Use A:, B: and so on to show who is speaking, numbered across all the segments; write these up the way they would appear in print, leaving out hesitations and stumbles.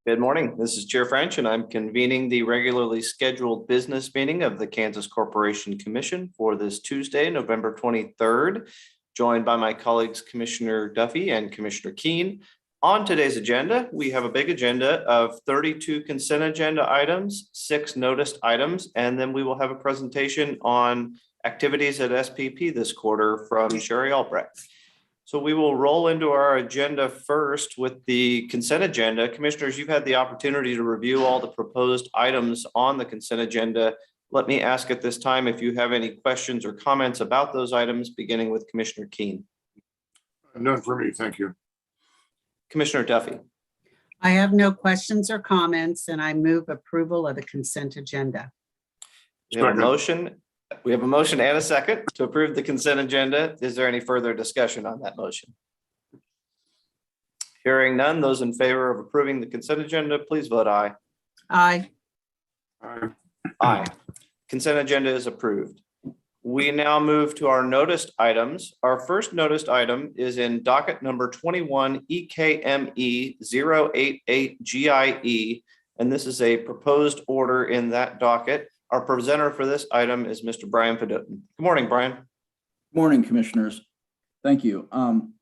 A: Good morning. This is Chair French, and I'm convening the regularly scheduled business meeting of the Kansas Corporation Commission for this Tuesday, November 23rd, joined by my colleagues, Commissioner Duffy and Commissioner Keane. On today's agenda, we have a big agenda of 32 consent agenda items, 6 noticed items, and then we will have a presentation on activities at SPP this quarter from Sherry Albrecht. So we will roll into our agenda first with the consent agenda. Commissioners, you've had the opportunity to review all the proposed items on the consent agenda. Let me ask at this time if you have any questions or comments about those items, beginning with Commissioner Keane.
B: None for me, thank you.
A: Commissioner Duffy.
C: I have no questions or comments, and I move approval of the consent agenda.
A: We have a motion. We have a motion and a second to approve the consent agenda. Is there any further discussion on that motion? Hearing none, those in favor of approving the consent agenda, please vote aye.
C: Aye.
A: Aye. Consent agenda is approved. We now move to our noticed items. Our first noticed item is in docket number 21 EKME 088 GIE, and this is a proposed order in that docket. Our presenter for this item is Mr. Brian Fedotin. Good morning, Brian.
D: Good morning, commissioners. Thank you. On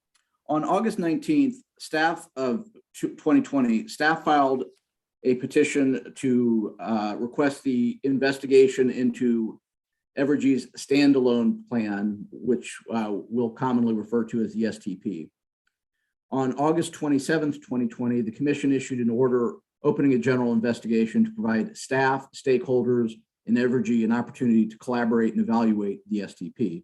D: August 19th, staff of 2020, staff filed a petition to request the investigation into Evergy's standalone plan, which we'll commonly refer to as the STP. On August 27th, 2020, the commission issued an order opening a general investigation to provide staff, stakeholders, and Evergy an opportunity to collaborate and evaluate the STP.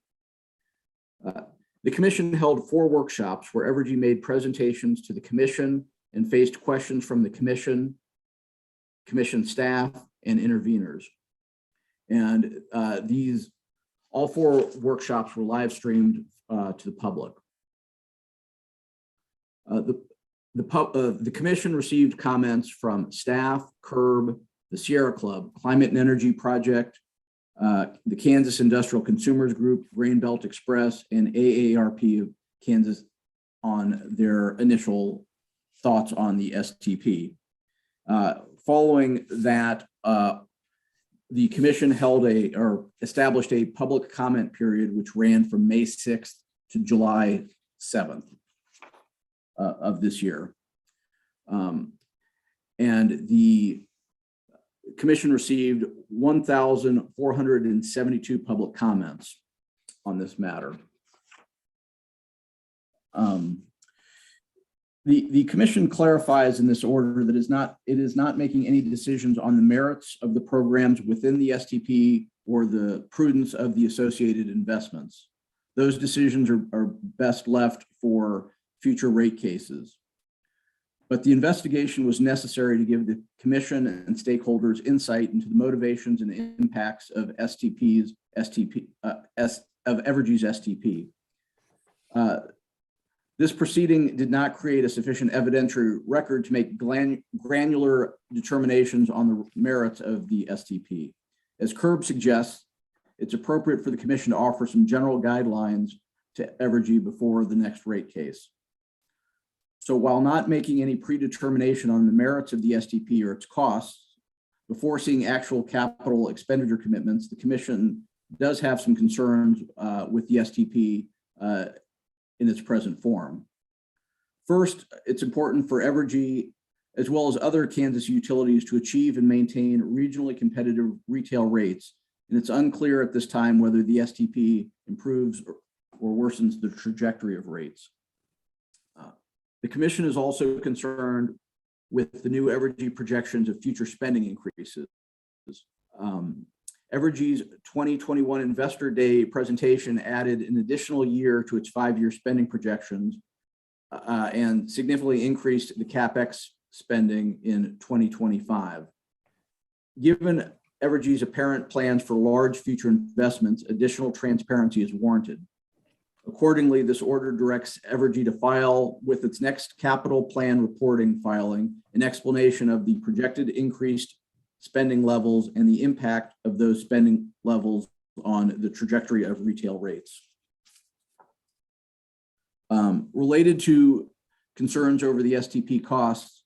D: The commission held 4 workshops where Evergy made presentations to the commission and faced questions from the commission staff, and interveners. And all 4 workshops were live streamed to the public. The commission received comments from staff, CURB, the Sierra Club, Climate and Energy Project, the Kansas Industrial Consumers Group, Grain Belt Express, and AARP of Kansas on their initial thoughts on the STP. Following that, the commission established a public comment period, which ran from May 6th to July 7th of this year. And the commission received 1,472 public comments on this matter. The commission clarifies in this order that it is not making any decisions on the merits of the programs within the STP or the prudence of the associated investments. Those decisions are best left for future rate cases. But the investigation was necessary to give the commission and stakeholders insight into the motivations and impacts of Evergy's STP. This proceeding did not create a sufficient evidentiary record to make granular determinations on the merits of the STP. As CURB suggests, it's appropriate for the commission to offer some general guidelines to Evergy before the next rate case. So while not making any predetermination on the merits of the STP or its costs, before seeing actual capital expenditure commitments, the commission does have some concerns with the STP in its present form. First, it's important for Evergy, as well as other Kansas utilities, to achieve and maintain regionally competitive retail rates. And it's unclear at this time whether the STP improves or worsens the trajectory of rates. The commission is also concerned with the new Evergy projections of future spending increases. Evergy's 2021 Investor Day presentation added an additional year to its 5-year spending projections and significantly increased the CapEx spending in 2025. Given Evergy's apparent plans for large future investments, additional transparency is warranted. Accordingly, this order directs Evergy to file with its next capital plan reporting filing an explanation of the projected increased spending levels and the impact of those spending levels on the trajectory of retail rates. Related to concerns over the STP costs,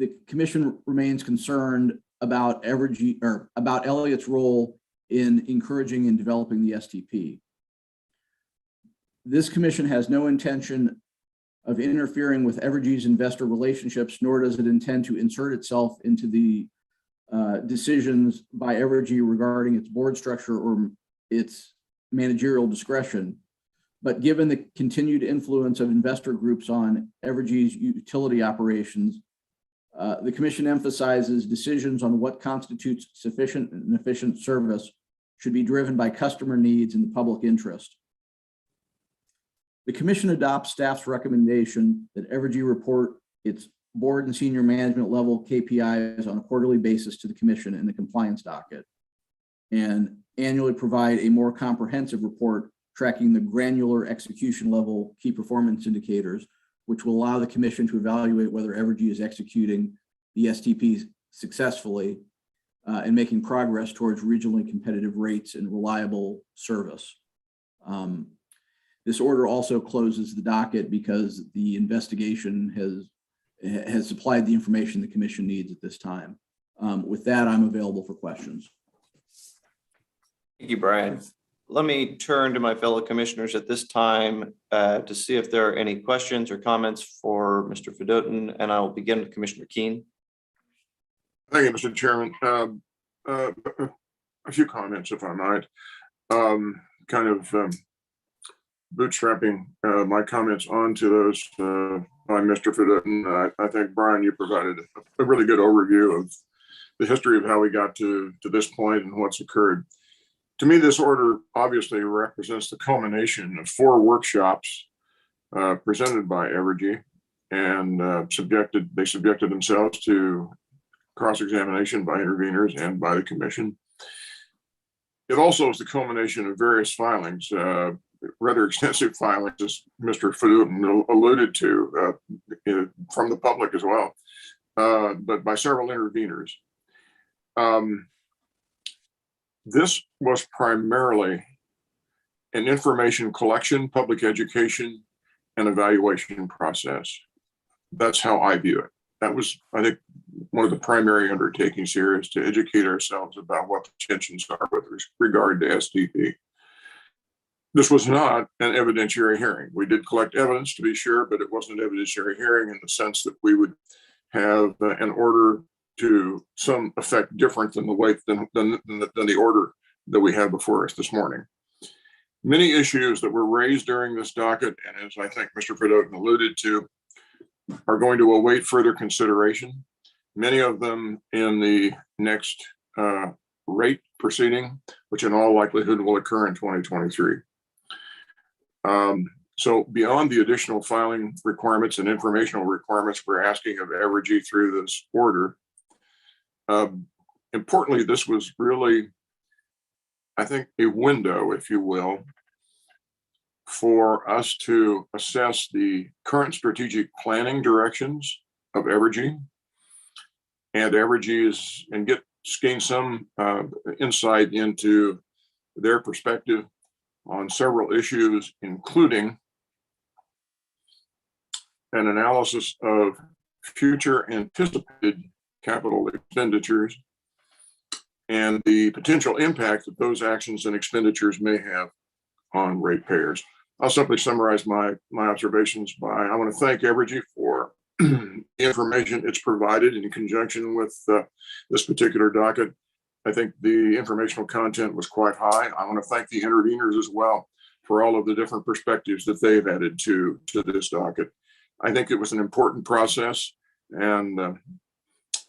D: the commission remains concerned about about Elliott's role in encouraging and developing the STP. This commission has no intention of interfering with Evergy's investor relationships, nor does it intend to insert itself into the decisions by Evergy regarding its board structure or its managerial discretion. But given the continued influence of investor groups on Evergy's utility operations, the commission emphasizes decisions on what constitutes sufficient and efficient service should be driven by customer needs and the public interest. The commission adopts staff's recommendation that Evergy report its board and senior management level KPIs on a quarterly basis to the commission in the compliance docket, and annually provide a more comprehensive report tracking the granular execution level key performance indicators, which will allow the commission to evaluate whether Evergy is executing the STP successfully and making progress towards regionally competitive rates and reliable service. This order also closes the docket because the investigation has supplied the information the commission needs at this time. With that, I'm available for questions.
A: Thank you, Brian. Let me turn to my fellow commissioners at this time to see if there are any questions or comments for Mr. Fedotin, and I will begin with Commissioner Keane.
B: Thank you, Mr. Chairman. A few comments, if I might. Kind of bootstrapping my comments onto those by Mr. Fedotin. I think, Brian, you provided a really good overview of the history of how we got to this point and what's occurred. To me, this order obviously represents the culmination of 4 workshops presented by Evergy, and they subjected themselves to cross-examination by interveners and by the commission. It also is the culmination of various filings, rather extensive filings, as Mr. Fedotin alluded to, from the public as well, but by several interveners. This was primarily an information collection, public education, and evaluation process. That's how I view it. That was, I think, one of the primary undertakings here is to educate ourselves about what the tensions are with regard to STP. This was not an evidentiary hearing. We did collect evidence, to be sure, but it wasn't an evidentiary hearing in the sense that we would have an order to some effect different than the way than the order that we had before us this morning. Many issues that were raised during this docket, and as I think Mr. Fedotin alluded to, are going to await further consideration. Many of them in the next rate proceeding, which in all likelihood will occur in 2023. So beyond the additional filing requirements and informational requirements we're asking of Evergy through this order, importantly, this was really, I think, a window, if you will, for us to assess the current strategic planning directions of Evergy, and gain some insight into their perspective on several issues, including an analysis of future anticipated capital expenditures and the potential impact that those actions and expenditures may have on ratepayers. I'll simply summarize my observations by, I want to thank Evergy for the information it's provided in conjunction with this particular docket. I think the informational content was quite high. I want to thank the interveners as well for all of the different perspectives that they've added to this docket. I think it was an important process, and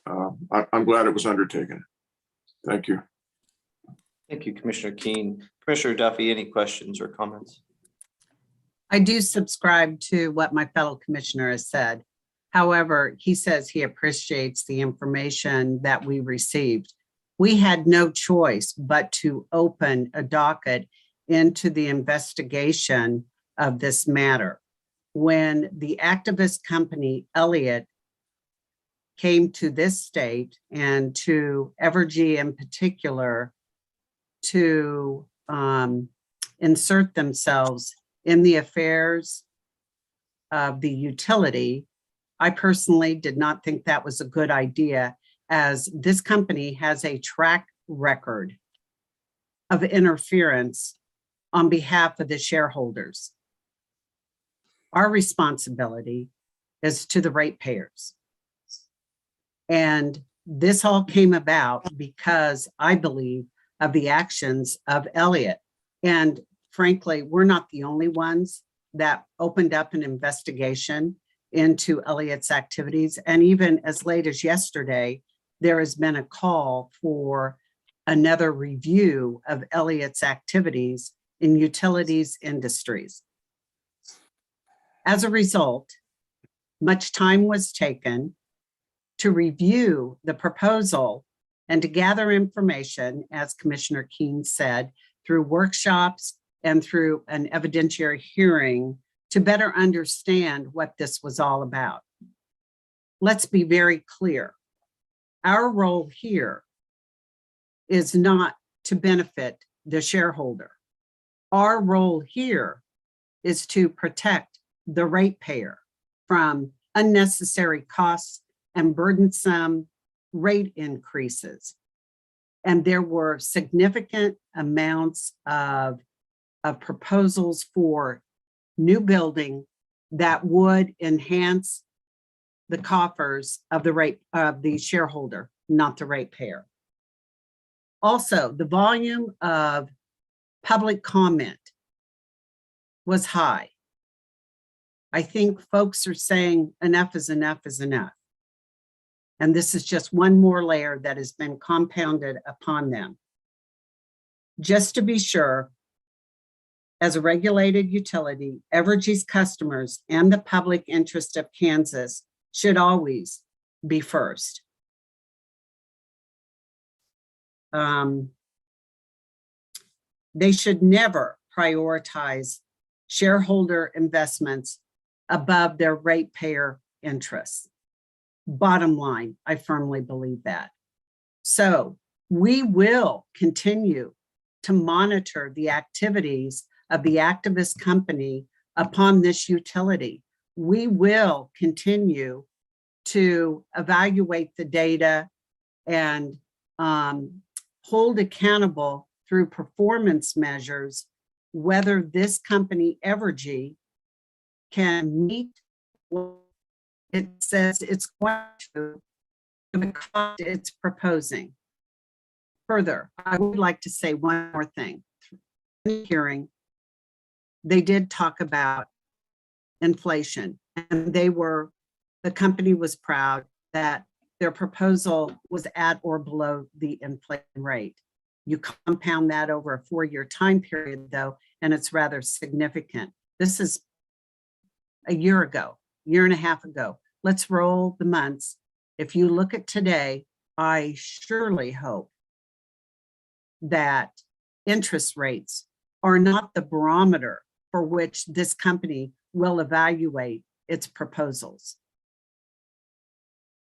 B: I'm glad it was undertaken. Thank you.
A: Thank you, Commissioner Keane. Commissioner Duffy, any questions or comments?
C: I do subscribe to what my fellow commissioner has said. However, he says he appreciates the information that we received. We had no choice but to open a docket into the investigation of this matter. When the activist company Elliott came to this state and to Evergy in particular to insert themselves in the affairs of the utility, I personally did not think that was a good idea, as this company has a track record of interference on behalf of the shareholders. Our responsibility is to the ratepayers. And this all came about because I believe of the actions of Elliott. And frankly, we're not the only ones that opened up an investigation into Elliott's activities. And even as late as yesterday, there has been a call for another review of Elliott's activities in utilities industries. As a result, much time was taken to review the proposal and to gather information, as Commissioner Keane said, through workshops and through an evidentiary hearing to better understand what this was all about. Let's be very clear. Our role here is not to benefit the shareholder. Our role here is to protect the ratepayer from unnecessary costs and burdensome rate increases. And there were significant amounts of proposals for new building that would enhance the coffers of the shareholder, not the ratepayer. Also, the volume of public comment was high. I think folks are saying enough is enough is enough. And this is just one more layer that has been compounded upon them. Just to be sure, as a regulated utility, Evergy's customers and the public interest of Kansas should always be first. They should never prioritize shareholder investments above their ratepayer interests. Bottom line, I firmly believe that. So we will continue to monitor the activities of the activist company upon this utility. We will continue to evaluate the data and hold accountable through performance measures whether this company, Evergy, can meet what it says it's going to, the cost it's proposing. Further, I would like to say one more thing. In the hearing, they did talk about inflation, and the company was proud that their proposal was at or below the inflation rate. You compound that over a 4-year time period, though, and it's rather significant. This is a year ago, year and a half ago. Let's roll the months. If you look at today, I surely hope that interest rates are not the barometer for which this company will evaluate its proposals.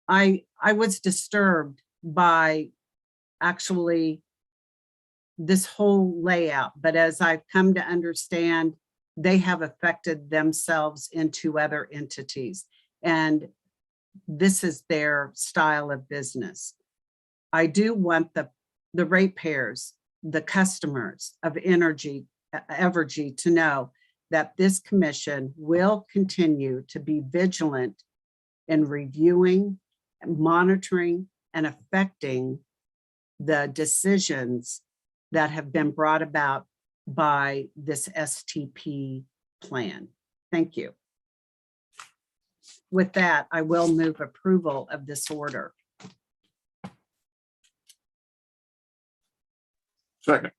C: I was disturbed by actually this whole layout, but as I've come to understand, they have affected themselves into other entities, and this is their style of business. I do want the ratepayers, the customers of Evergy to know that this commission will continue to be vigilant in reviewing, monitoring, and affecting the decisions that have been brought about by this STP plan. Thank you. With that, I will move approval of this order.
B: Second.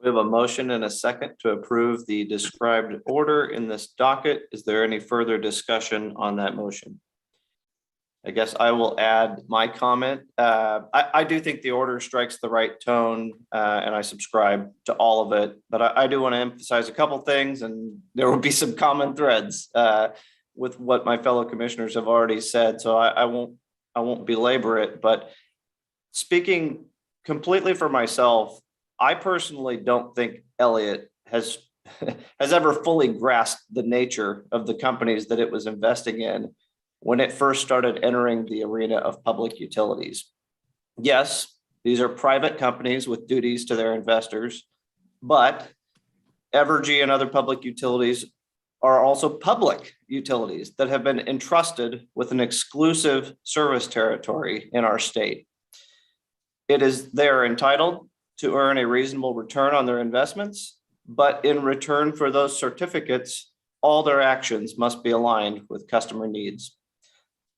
A: We have a motion and a second to approve the described order in this docket. Is there any further discussion on that motion? I guess I will add my comment. I do think the order strikes the right tone, and I subscribe to all of it, but I do want to emphasize a couple things, and there will be some common threads with what my fellow commissioners have already said, so I won't belabor it. But speaking completely for myself, I personally don't think Elliott has ever fully grasped the nature of the companies that it was investing in. when it first started entering the arena of public utilities. Yes, these are private companies with duties to their investors, but Evergy and other public utilities are also public utilities that have been entrusted with an exclusive service territory in our state. They are entitled to earn a reasonable return on their investments, but in return for those certificates, all their actions must be aligned with customer needs.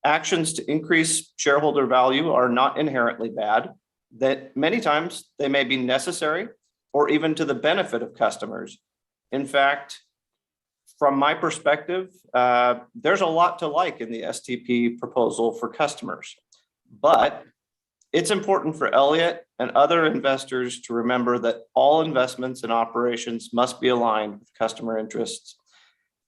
A: Actions to increase shareholder value are not inherently bad, that many times they may be necessary or even to the benefit of customers. In fact, from my perspective, there's a lot to like in the STP proposal for customers, but it's important for Elliott and other investors to remember that all investments and operations must be aligned with customer interests.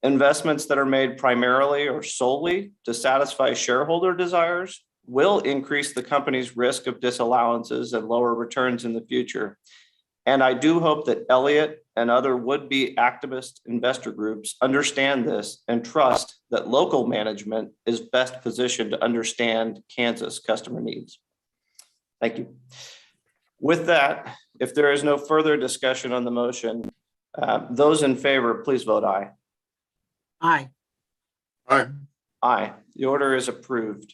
A: Investments that are made primarily or solely to satisfy shareholder desires will increase the company's risk of disallowances and lower returns in the future. And I do hope that Elliott and other would-be activist investor groups understand this and trust that local management is best positioned to understand Kansas customer needs. Thank you. With that, if there is no further discussion on the motion, those in favor, please vote aye.
C: Aye.
B: Aye.
A: Aye. The order is approved.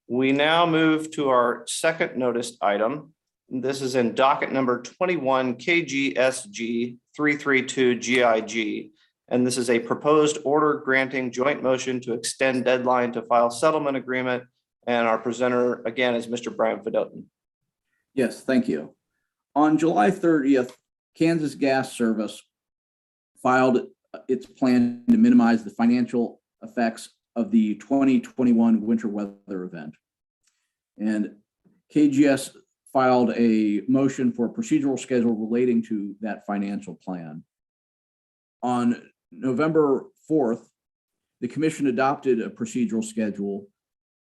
A: We now move to our second noticed item. This is in docket number 21 KGSG 332 GIG. And this is a proposed order granting joint motion to extend deadline to file settlement agreement. And our presenter again is Mr. Brian Fedotin.
D: Yes, thank you. On July 30th, Kansas Gas Service filed its plan to minimize the financial effects of the 2021 winter weather event. And KGS filed a motion for a procedural schedule relating to that financial plan. On November 4th, the commission adopted a procedural schedule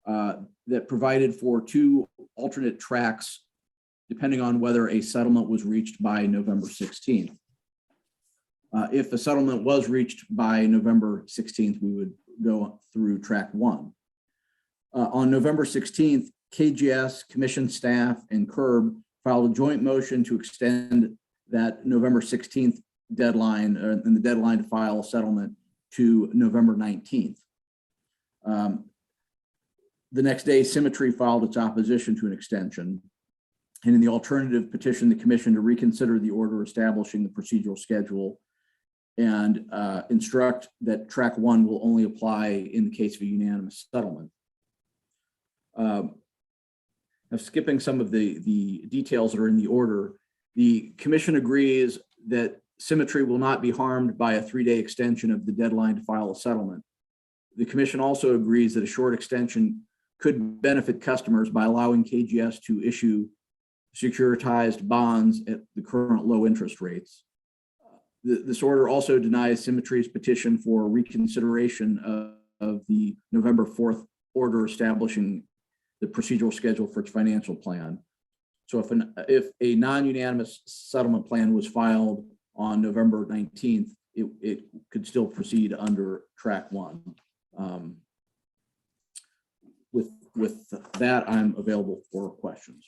D: that provided for 2 alternate tracks depending on whether a settlement was reached by November 16th. If the settlement was reached by November 16th, we would go through track 1. On November 16th, KGS, commission staff, and CURB filed a joint motion to extend that November 16th deadline and the deadline to file a settlement to November 19th. The next day, Symmetry filed its opposition to an extension. And in the alternative, petitioned the commission to reconsider the order establishing the procedural schedule and instruct that track 1 will only apply in the case of a unanimous settlement. Now, skipping some of the details that are in the order, the commission agrees that Symmetry will not be harmed by a 3-day extension of the deadline to file a settlement. The commission also agrees that a short extension could benefit customers by allowing KGS to issue securitized bonds at the current low interest rates. This order also denies Symmetry's petition for reconsideration of the November 4th order establishing the procedural schedule for its financial plan. So if a non-unanimous settlement plan was filed on November 19th, it could still proceed under track 1. With that, I'm available for questions.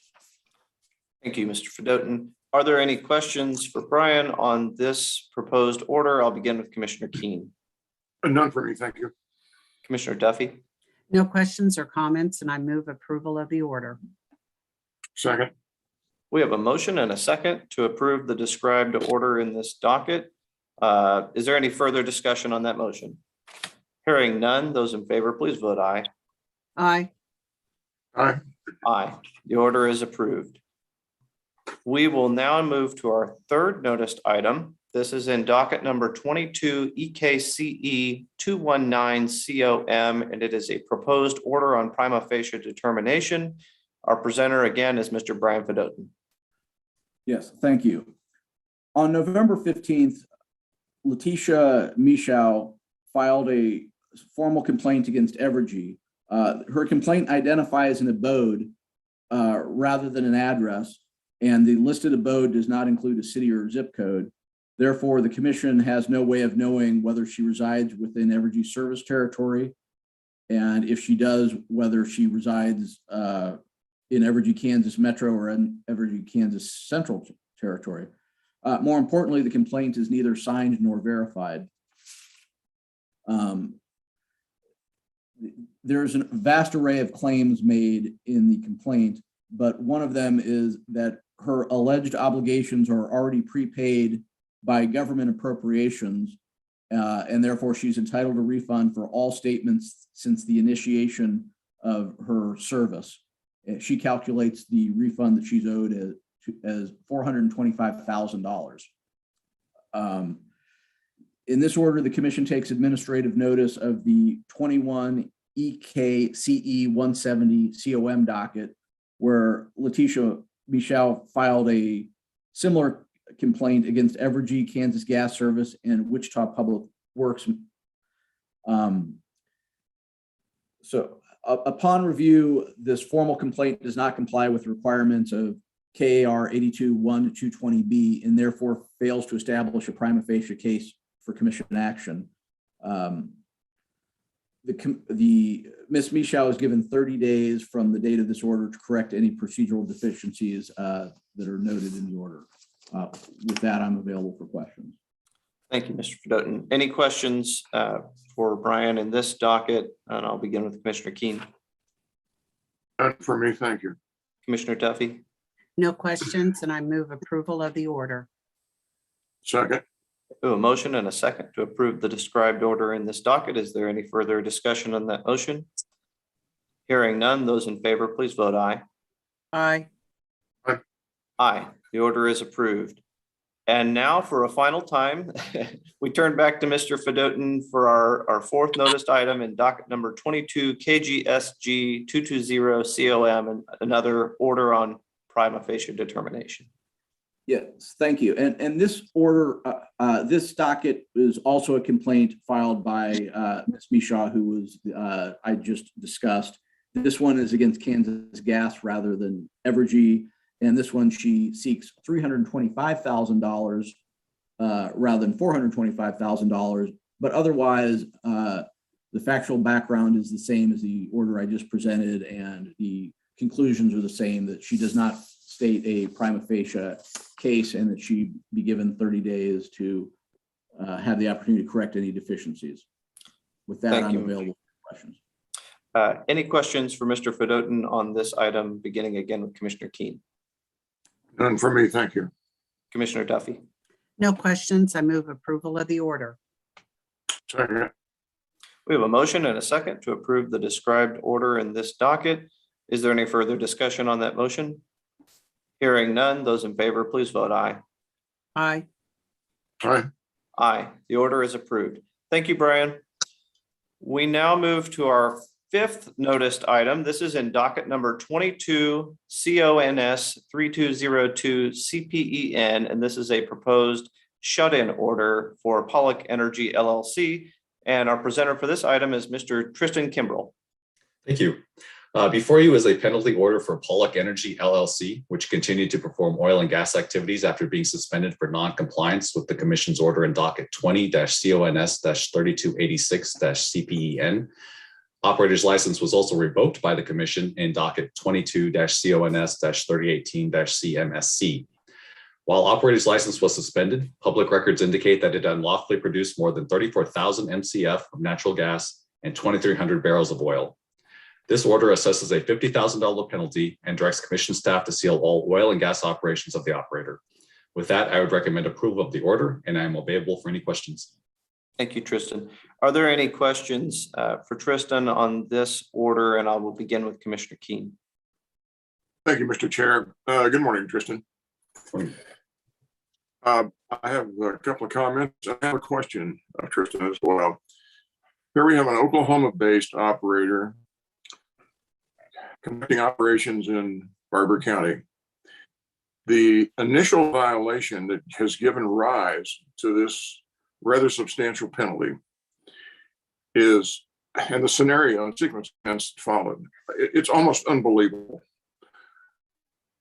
A: Thank you, Mr. Fedotin. Are there any questions for Brian on this proposed order? I'll begin with Commissioner Keane.
B: None for me, thank you.
A: Commissioner Duffy.
C: No questions or comments, and I move approval of the order.
B: Second.
A: We have a motion and a second to approve the described order in this docket. Is there any further discussion on that motion? Hearing none, those in favor, please vote aye.
C: Aye.
B: Aye.
A: Aye. The order is approved. We will now move to our third noticed item. This is in docket number 22 EKCE 219 COM, and it is a proposed order on prima facie determination. Our presenter again is Mr. Brian Fedotin.
D: Yes, thank you. On November 15th, Letitia Michow filed a formal complaint against Evergy. Her complaint identifies an abode rather than an address, and the listed abode does not include a city or zip code. Therefore, the commission has no way of knowing whether she resides within Evergy service territory, And if she does, whether she resides in Evergy, Kansas Metro or in Evergy, Kansas Central Territory. More importantly, the complaint is neither signed nor verified. There's a vast array of claims made in the complaint, but one of them is that her alleged obligations are already prepaid by government appropriations, and therefore she's entitled to refund for all statements since the initiation of her service. She calculates the refund that she's owed as $425,000. In this order, the commission takes administrative notice of the 21 EKCE 170 COM docket, where Letitia Michelle filed a similar complaint against Evergy, Kansas Gas Service, and Wichita Public Works. Upon review, this formal complaint does not comply with the requirements of KAR 82-1-220B and therefore fails to establish a prima facie case for commission action. Ms. Michelle is given 30 days from the date of this order to correct any procedural deficiencies that are noted in the order. With that, I'm available for questions.
A: Thank you, Mr. Fedotin. Any questions for Brian in this docket? And I'll begin with Commissioner Keane.
B: None for me, thank you.
A: Commissioner Duffy.
C: No questions, and I move approval of the order.
B: Second.
A: A motion and a second to approve the described order in this docket. Is there any further discussion on that motion? Hearing none, those in favor, please vote aye.
C: Aye.
A: Aye, the order is approved. And now for a final time, we turn back to Mr. Fedotin for our fourth noticed item in docket number 22 KGSG 220 COM and another order on prima facie determination.
D: Yes, thank you. And this order, this docket is also a complaint filed by Ms. Mishaw, who was I just discussed. This one is against Kansas Gas rather than Evergy. And this one, she seeks $325,000 rather than $425,000. But otherwise, the factual background is the same as the order I just presented, and the conclusions are the same, that she does not state a prima facie case and that she be given 30 days to have the opportunity to correct any deficiencies. With that, I'm available for questions.
A: Any questions for Mr. Fedotin on this item, beginning again with Commissioner Keane?
B: None for me, thank you.
A: Commissioner Duffy.
C: No questions. I move approval of the order.
B: Second.
A: We have a motion and a second to approve the described order in this docket. Is there any further discussion on that motion? Hearing none, those in favor, please vote aye.
C: Aye.
B: Aye.
A: Aye, the order is approved. Thank you, Brian. We now move to our fifth noticed item. This is in docket number 22 CONS 3202 CPEN, and this is a proposed shut-in order for Pollock Energy LLC. And our presenter for this item is Mr. Tristan Kimbrell.
E: Thank you. Before you is a penalty order for Pollock Energy LLC, which continued to perform oil and gas activities after being suspended for non-compliance with the Commission's order in docket 20-CONS-3286-CPEN. Operator's license was also revoked by the Commission in docket 22-CONS-3018-CMSC. While operator's license was suspended, public records indicate that it unlawfully produced more than 34,000 MCF of natural gas and 2,300 barrels of oil. This order assesses a $50,000 penalty and directs Commission staff to seal all oil and gas operations of the operator. With that, I would recommend approval of the order, and I am available for any questions.
A: Thank you, Tristan. Are there any questions for Tristan on this order? And I will begin with Commissioner Keane.
B: Thank you, Mr. Chair. Good morning, Tristan. I have a couple of comments. I have a question, Tristan, as well. Here we have an Oklahoma-based operator conducting operations in Barber County. The initial violation that has given rise to this rather substantial penalty is, and the scenario and sequence followed, it's almost unbelievable.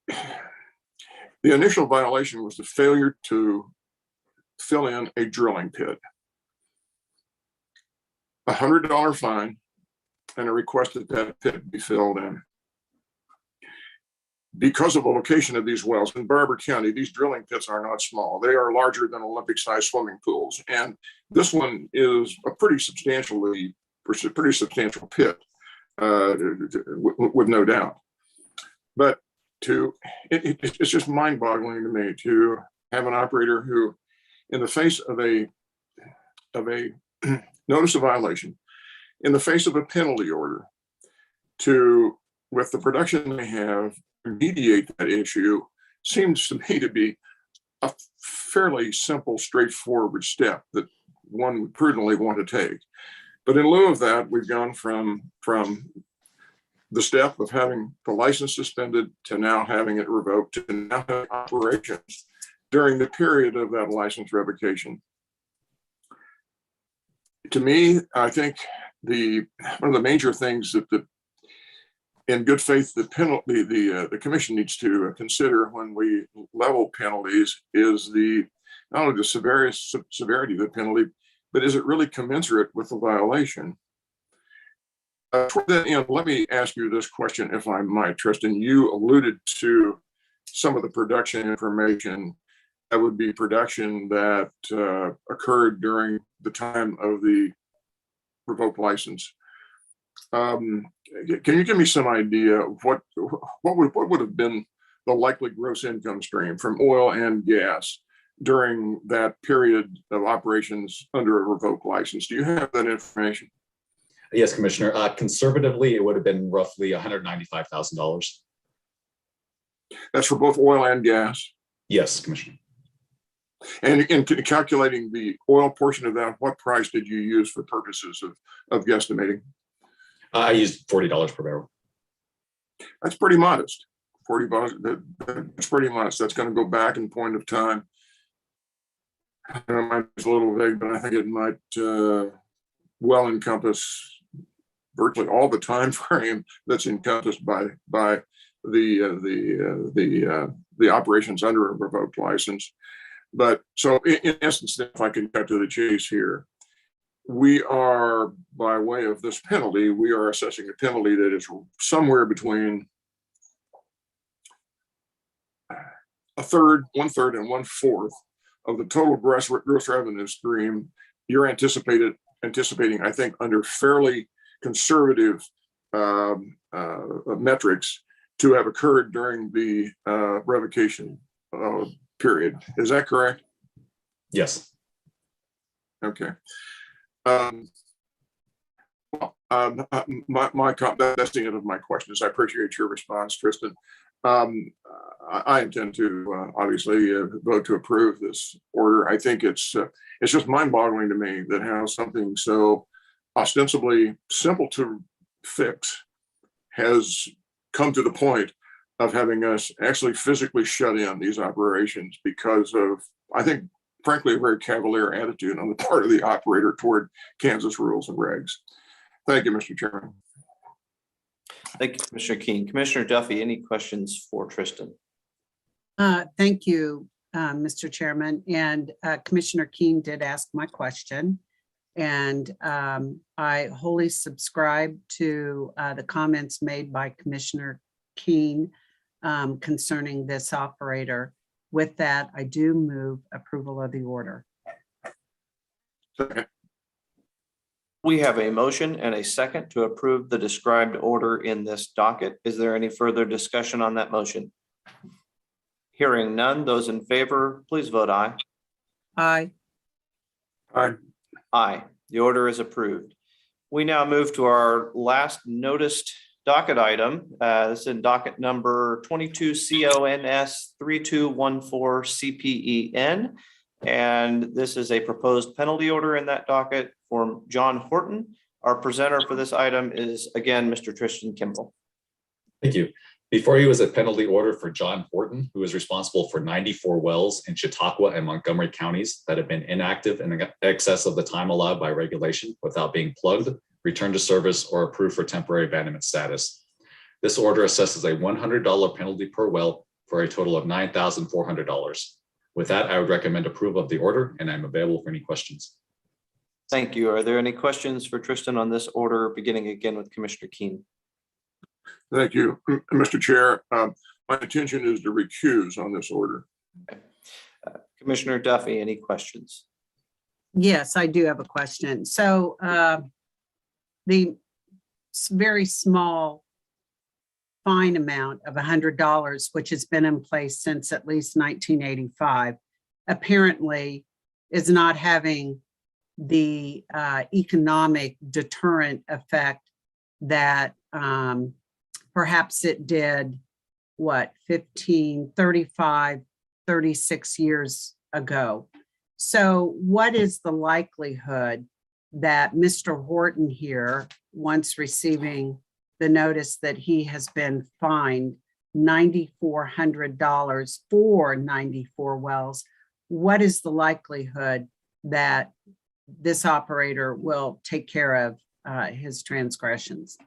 B: The initial violation was the failure to fill in a drilling pit. $100 fine and a request that that pit be filled in. Because of the location of these wells in Barber County, these drilling pits are not small. They are larger than Olympic-sized swimming pools. And this one is a pretty substantial pit, with no doubt. But it's just mind-boggling to me to have an operator who, in the face of a notice of violation, in the face of a penalty order, with the production they have, mediate that issue seems to me to be a fairly simple, straightforward step that one would prudently want to take. But in lieu of that, we've gone from the step of having the license suspended to now having it revoked to now having operations during the period of that license revocation. To me, I think one of the major things that in good faith, the commission needs to consider when we level penalties is not only the severity of the penalty, but is it really commensurate with the violation? Toward that end, let me ask you this question, if I might, Tristan. You alluded to some of the production information that would be production that occurred during the time of the revoked license. Can you give me some idea of what would have been the likely gross income stream from oil and gas during that period of operations under a revoked license? Do you have that information?
E: Yes, Commissioner. Conservatively, it would have been roughly $195,000.
B: That's for both oil and gas?
E: Yes, Commissioner.
B: And in calculating the oil portion of that, what price did you use for purposes of guesstimating?
E: I used $40 per barrel.
B: That's pretty modest. $40, that's pretty modest. That's going to go back in point of time. I know it might be a little vague, but I think it might well encompass virtually all the time frame that's encompassed by the operations under a revoked license. But so in essence, if I can cut to the chase here, we are, by way of this penalty, we are assessing a penalty that is somewhere between a third, 1/3, and 1/4 of the total gross revenue stream. You're anticipating, I think, under fairly conservative metrics, to have occurred during the revocation period. Is that correct?
E: Yes.
B: Okay. That's the end of my questions. I appreciate your response, Tristan. I intend to obviously vote to approve this order. I think it's just mind-boggling to me that how something so ostensibly simple to fix has come to the point of having us actually physically shut in these operations because of, I think, frankly, a very cavalier attitude on the part of the operator toward Kansas rules and regs. Thank you, Mr. Chairman.
A: Thank you, Commissioner Keane. Commissioner Duffy, any questions for Tristan?
C: Thank you, Mr. Chairman. And Commissioner Keane did ask my question. And I wholly subscribe to the comments made by Commissioner Keane concerning this operator. With that, I do move approval of the order.
B: Second.
A: We have a motion and a second to approve the described order in this docket. Is there any further discussion on that motion? Hearing none, those in favor, please vote aye.
C: Aye.
B: Aye.
A: Aye. The order is approved. We now move to our last noticed docket item. This is in docket number 22 CONS 3214 CPEN. And this is a proposed penalty order in that docket for John Horton. Our presenter for this item is, again, Mr. Tristan Kimball.
E: Thank you. Before you is a penalty order for John Horton, who is responsible for 94 wells in Chautauqua and Montgomery counties that have been inactive in excess of the time allowed by regulation without being plugged, returned to service, or approved for temporary abandonment status. This order assesses a $100 penalty per well for a total of $9,400. With that, I would recommend approval of the order, and I'm available for any questions.
A: Thank you. Are there any questions for Tristan on this order, beginning again with Commissioner Keane?
B: Thank you, Mr. Chair. My intention is to recuse on this order.
A: Commissioner Duffy, any questions?
C: Yes, I do have a question. So the very small fine amount of $100, which has been in place since at least 1985, apparently is not having the economic deterrent effect that perhaps it did, 35, 36 years ago. So what is the likelihood that Mr. Horton here, once receiving the notice that he has been fined $9,400 for 94 wells, what is the likelihood that this operator will take care of his transgressions?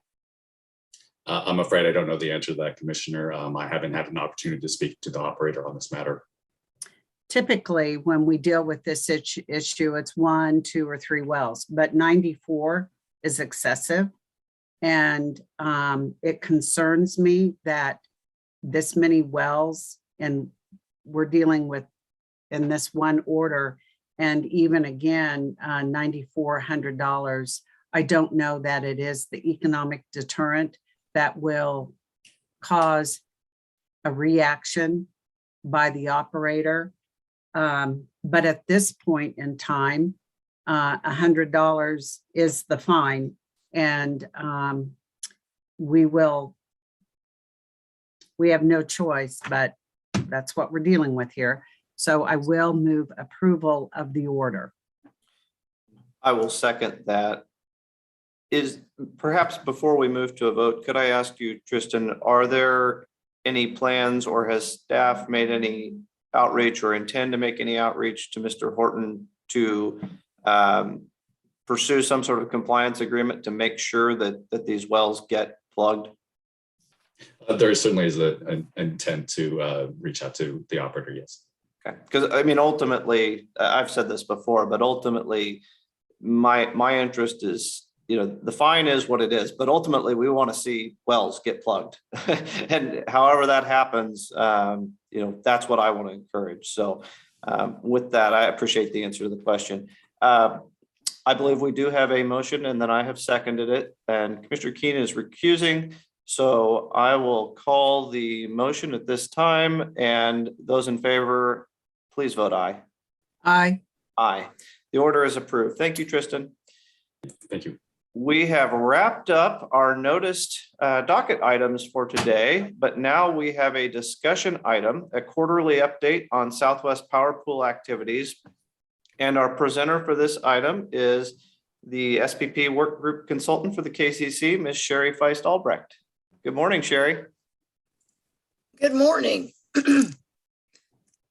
E: I'm afraid I don't know the answer to that, Commissioner. I haven't had an opportunity to speak to the operator on this matter.
C: Typically, when we deal with this issue, it's 1, 2, or 3 wells, but 94 is excessive. And it concerns me that this many wells, and we're dealing with in this one order, and even again, $9,400, I don't know that it is the economic deterrent that will cause a reaction by the operator. But at this point in time, $100 is the fine, and we have no choice, but that's what we're dealing with here. So I will move approval of the order.
A: I will second that. Is perhaps before we move to a vote, could I ask you, Tristan, are there any plans or has staff made any outreach or intend to make any outreach to Mr. Horton to pursue some sort of compliance agreement to make sure that these wells get plugged?
E: There certainly is an intent to reach out to the operator, yes.
A: Okay, because I mean, ultimately, I've said this before, but ultimately, my interest is, the fine is what it is, but ultimately we want to see wells get plugged. And however that happens, that's what I want to encourage. So with that, I appreciate the answer to the question. I believe we do have a motion, and then I have seconded it, and Commissioner Keane is recusing. So I will call the motion at this time, and those in favor, please vote aye.
C: Aye.
A: Aye. The order is approved. Thank you, Tristan.
E: Thank you.
A: We have wrapped up our noticed docket items for today, but now we have a discussion item, a quarterly update on Southwest Power Pool activities. And our presenter for this item is the SPP Work Group Consultant for the KCC, Ms. Sherry Feist-Albrecht. Good morning, Sherry.
F: Good morning.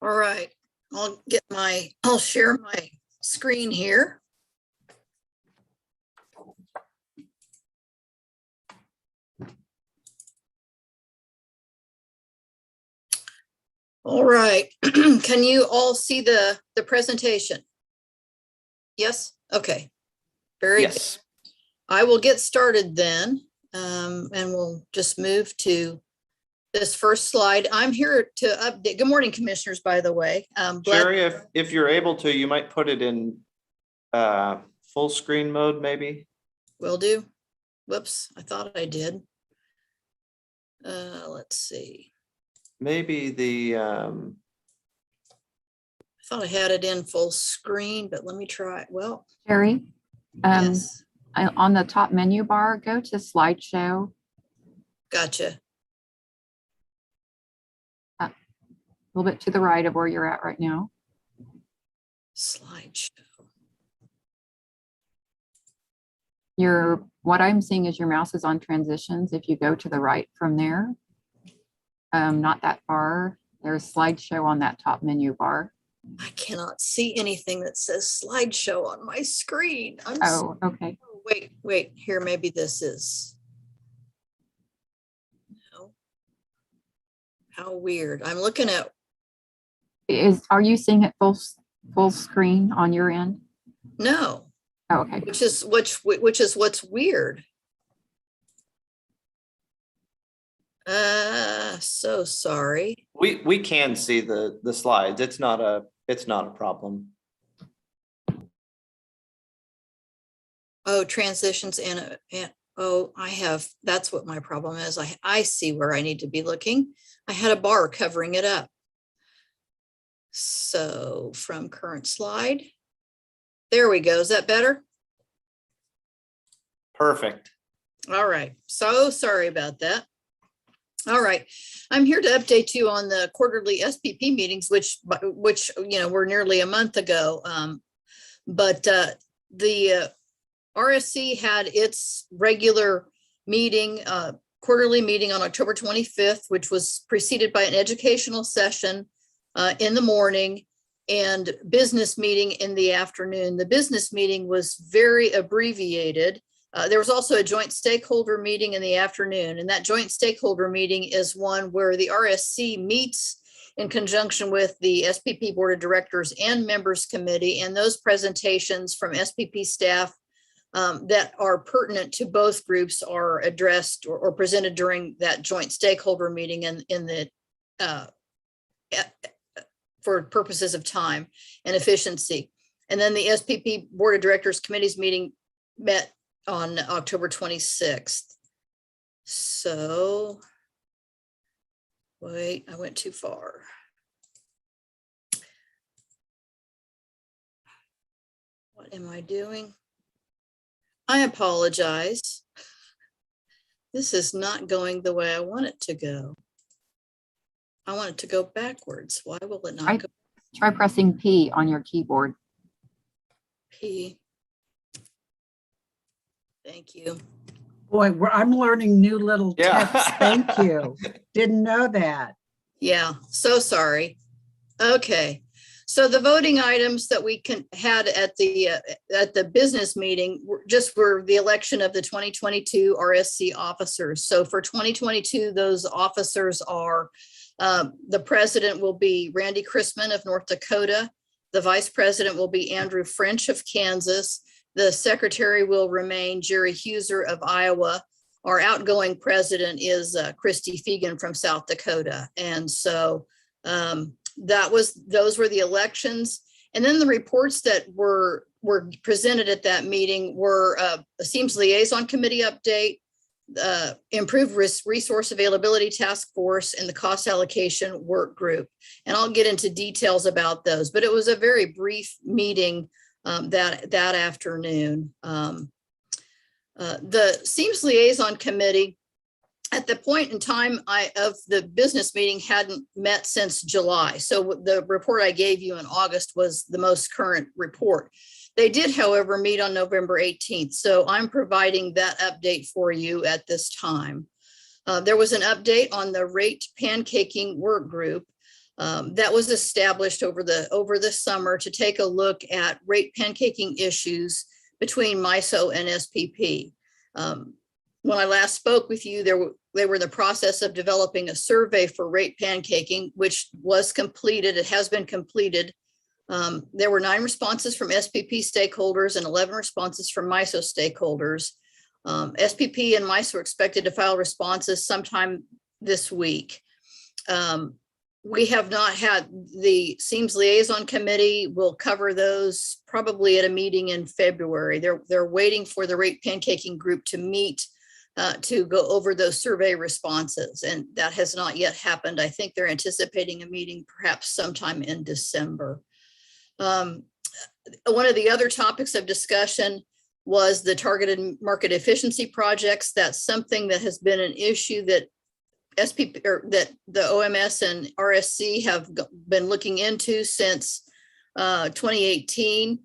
F: All right, I'll share my screen here. All right, can you all see the presentation? Yes, okay, very good.
A: Yes.
F: I will get started then, and we'll just move to this first slide. I'm here to update. Good morning, commissioners, by the way.
A: Sherry, if you're able to, you might put it in full screen mode, maybe.
F: Will do. Whoops, I thought I did. Let's see.
A: Maybe the
F: I thought I had it in full screen, but let me try. Well,
G: Sherry,
F: yes,
G: on the top menu bar, go to slideshow.
F: gotcha.
G: A little bit to the right of where you're at right now.
F: Slideshow.
G: What I'm seeing is your mouse is on transitions. If you go to the right from there, not that far, there's slideshow on that top menu bar.
F: I cannot see anything that says slideshow on my screen.
G: Oh, okay.
F: Wait, here, maybe this is. No. How weird. I'm looking at,
G: Are you seeing it full screen on your end?
F: no,
G: Oh, okay.
F: which is what's weird. So sorry.
A: We can see the slides. It's not a problem.
F: Oh, transitions and oh, that's what my problem is. I see where I need to be looking. I had a bar covering it up. So from current slide. There we go. Is that better?
A: Perfect.
F: All right. So sorry about that. All right. I'm here to update you on the quarterly SPP meetings, which were nearly a month ago. But the RSC had its regular meeting, quarterly meeting on October 25th, which was preceded by an educational session in the morning and business meeting in the afternoon. The business meeting was very abbreviated. There was also a joint stakeholder meeting in the afternoon, and that joint stakeholder meeting is one where the RSC meets in conjunction with the SPP Board of Directors and Members Committee, and those presentations from SPP staff that are pertinent to both groups are addressed or presented during that joint stakeholder meeting for purposes of time and efficiency. And then the SPP Board of Directors Committee's meeting met on October 26th. So, wait, I went too far. What am I doing? I apologize. This is not going the way I want it to go. I want it to go backwards. Why will it not go?
G: Try pressing P on your keyboard.
F: P. Thank you.
C: Boy, I'm learning new little
A: Yeah.
C: tips. Thank you. Didn't know that.
F: Yeah, so sorry. Okay, so the voting items that we had at the business meeting were the election of the 2022 RSC officers. So for 2022, those officers are the president will be Randy Chrisman of North Dakota. The vice president will be Andrew French of Kansas. The secretary will remain Jerry Huser of Iowa. Our outgoing president is Christy Fegan from South Dakota. And so those were the elections. And then the reports that were presented at that meeting were a SEAMS Liaison Committee update, improved resource availability task force, and the cost allocation work group. And I'll get into details about those, but it was a very brief meeting that afternoon. The SEAMS Liaison Committee, at the point in time of the business meeting, hadn't met since July. So the report I gave you in August was the most current report. They did, however, meet on November 18th. So I'm providing that update for you at this time. There was an update on the rate pancaking work group that was established over the summer to take a look at rate pancaking issues between Myso and SPP. When I last spoke with you, they were in the process of developing a survey for rate pancaking, which was completed. It has been completed. There were 9 responses from SPP stakeholders and 11 responses from Myso stakeholders. SPP and Myso are expected to file responses sometime this week. We have not had the SEAMS Liaison Committee will cover those probably at a meeting in February. They're waiting for the rate pancaking group to meet to go over those survey responses, and that has not yet happened. I think they're anticipating a meeting perhaps sometime in December. One of the other topics of discussion was the targeted market efficiency projects. That's something that has been an issue that SPP or that the OMS and RSC have been looking into since 2018.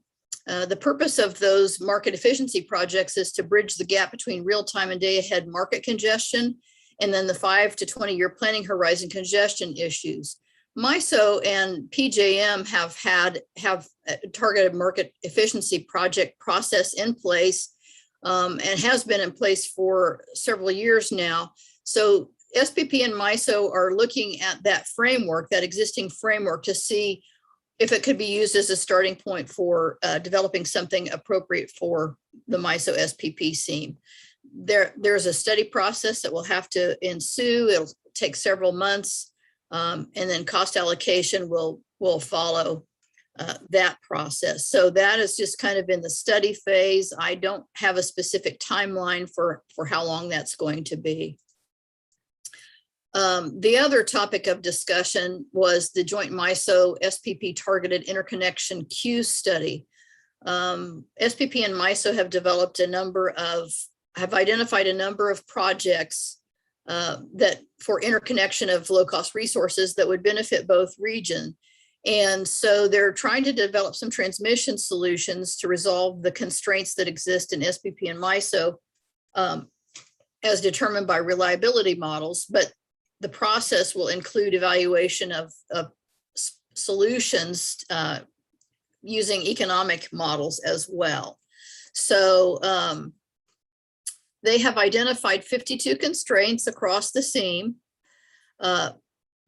F: The purpose of those market efficiency projects is to bridge the gap between real-time and day-ahead market congestion, and then the 5 to 20-year planning horizon congestion issues. Myso and PJM have a targeted market efficiency project process in place and has been in place for several years now. So SPP and Myso are looking at that framework, that existing framework, to see if it could be used as a starting point for developing something appropriate for the Myso SPP SEAM. There's a study process that will have to ensue. It'll take several months, and then cost allocation will follow that process. So that is just kind of in the study phase. I don't have a specific timeline for how long that's going to be. The other topic of discussion was the joint Myso SPP targeted interconnection Q study. SPP and Myso have identified a number of projects that for interconnection of low cost resources that would benefit both regions. And so they're trying to develop some transmission solutions to resolve the constraints that exist in SPP and Myso as determined by reliability models. But the process will include evaluation of solutions using economic models as well. So they have identified 52 constraints across the seam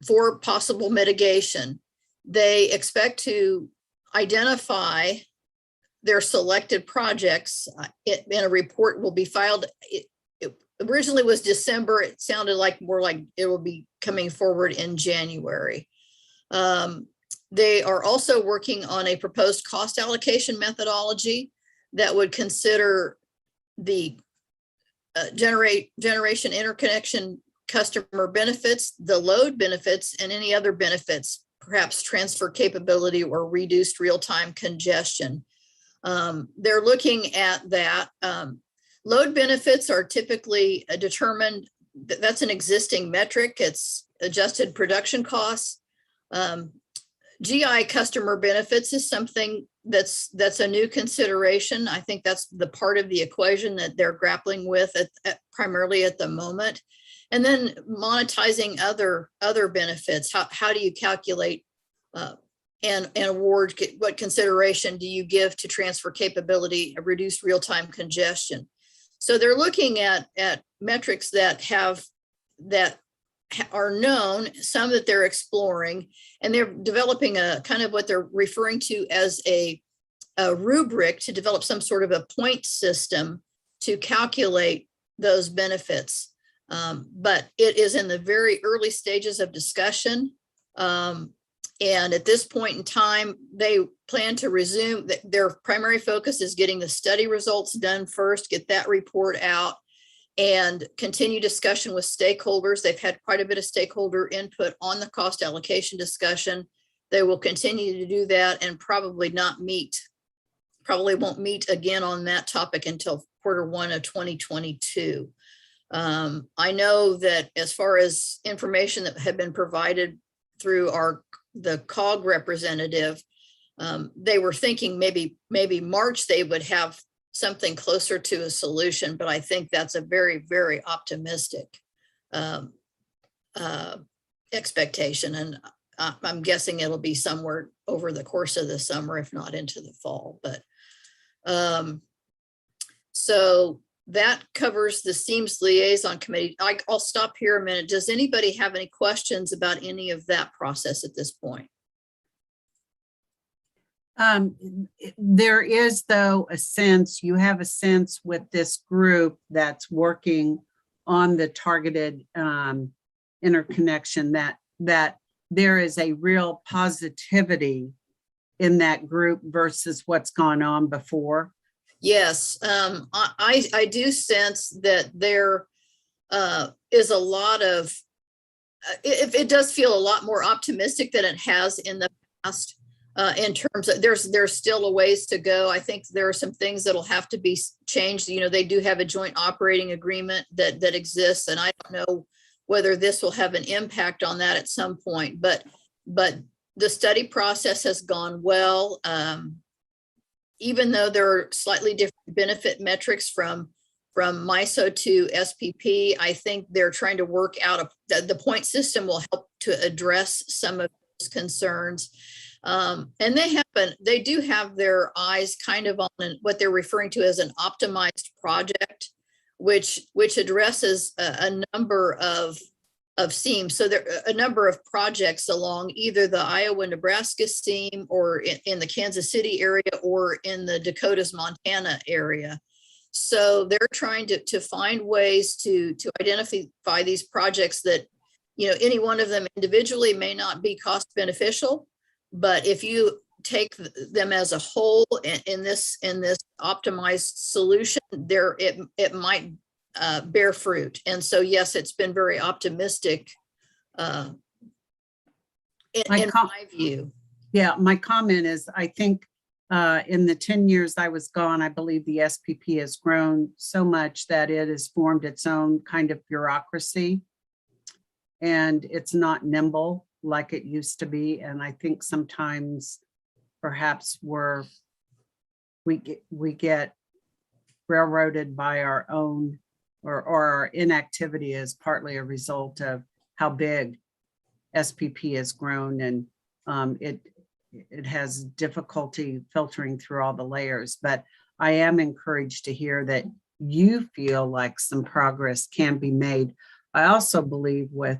F: for possible mitigation. They expect to identify their selected projects in a report will be filed. It originally was December. It sounded like more like it will be coming forward in January. They are also working on a proposed cost allocation methodology that would consider the generation interconnection customer benefits, the load benefits, and any other benefits, perhaps transfer capability or reduced real-time congestion. They're looking at that. Load benefits are typically determined, that's an existing metric. It's adjusted production costs. GI customer benefits is something that's a new consideration. I think that's the part of the equation that they're grappling with primarily at the moment. And then monetizing other benefits. How do you calculate and award? What consideration do you give to transfer capability, reduced real-time congestion? So they're looking at metrics that are known, some that they're exploring, and they're developing a kind of what they're referring to as a rubric to develop some sort of a point system to calculate those benefits. But it is in the very early stages of discussion. And at this point in time, they plan to resume. Their primary focus is getting the study results done first, get that report out, and continue discussion with stakeholders. They've had quite a bit of stakeholder input on the cost allocation discussion. They will continue to do that and probably won't meet again on that topic until Q1 of 2022. I know that as far as information that had been provided through the COG representative, they were thinking maybe March they would have something closer to a solution, but I think that's a very, very optimistic expectation. And I'm guessing it'll be somewhere over the course of the summer, if not into the fall. But so that covers the SEAMS Liaison Committee. I'll stop here a minute. Does anybody have any questions about any of that process at this point?
C: There is, though, you have a sense with this group that's working on the targeted interconnection that there is a real positivity in that group versus what's gone on before.
F: Yes, I do sense that there is a lot of, it does feel a lot more optimistic than it has in the past. In terms of there's still a ways to go. I think there are some things that'll have to be changed. You know, they do have a joint operating agreement that exists, and I don't know whether this will have an impact on that at some point. But the study process has gone well. Even though there are slightly different benefit metrics from Myso to SPP, I think they're trying to work out the point system will help to address some of those concerns. And they do have their eyes kind of on what they're referring to as an optimized project, which addresses a number of seam. So there are a number of projects along either the Iowa-Nebraska seam or in the Kansas City area or in the Dakotas, Montana area. So they're trying to find ways to identify these projects that, you know, any one of them individually may not be cost beneficial, but if you take them as a whole in this optimized solution, it might bear fruit. And so, yes, it's been very optimistic in my view.
C: Yeah, my comment is, I think in the 10 years I was gone, I believe the SPP has grown so much that it has formed its own kind of bureaucracy. And it's not nimble like it used to be. And I think sometimes perhaps we get railroaded by our own or our inactivity is partly a result of how big SPP has grown, and it has difficulty filtering through all the layers. But I am encouraged to hear that you feel like some progress can be made. I also believe with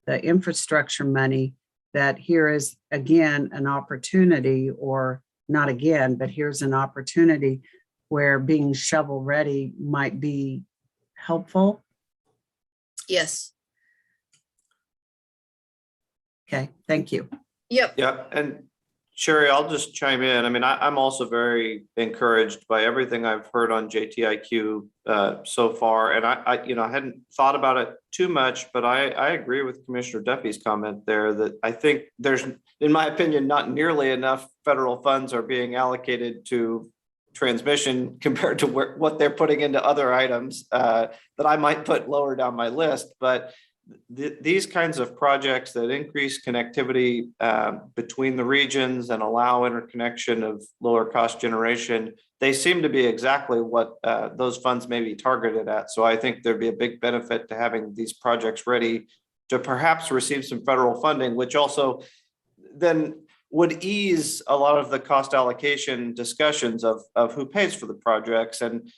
C: the infrastructure money that here is again an opportunity, or not again, but here's an opportunity where being shovel ready might be helpful.
F: Yes.
C: Okay, thank you.
F: Yep.
A: Yeah, and Sherry, I'll just chime in. I mean, I'm also very encouraged by everything I've heard on JTIQ so far. And I hadn't thought about it too much, but I agree with Commissioner Duffy's comment there that I think there's, in my opinion, not nearly enough federal funds are being allocated to transmission compared to what they're putting into other items that I might put lower down my list. But these kinds of projects that increase connectivity between the regions and allow interconnection of lower cost generation, they seem to be exactly what those funds may be targeted at. So I think there'd be a big benefit to having these projects ready to perhaps receive some federal funding, which also then would ease a lot of the cost allocation discussions of who pays for the projects. And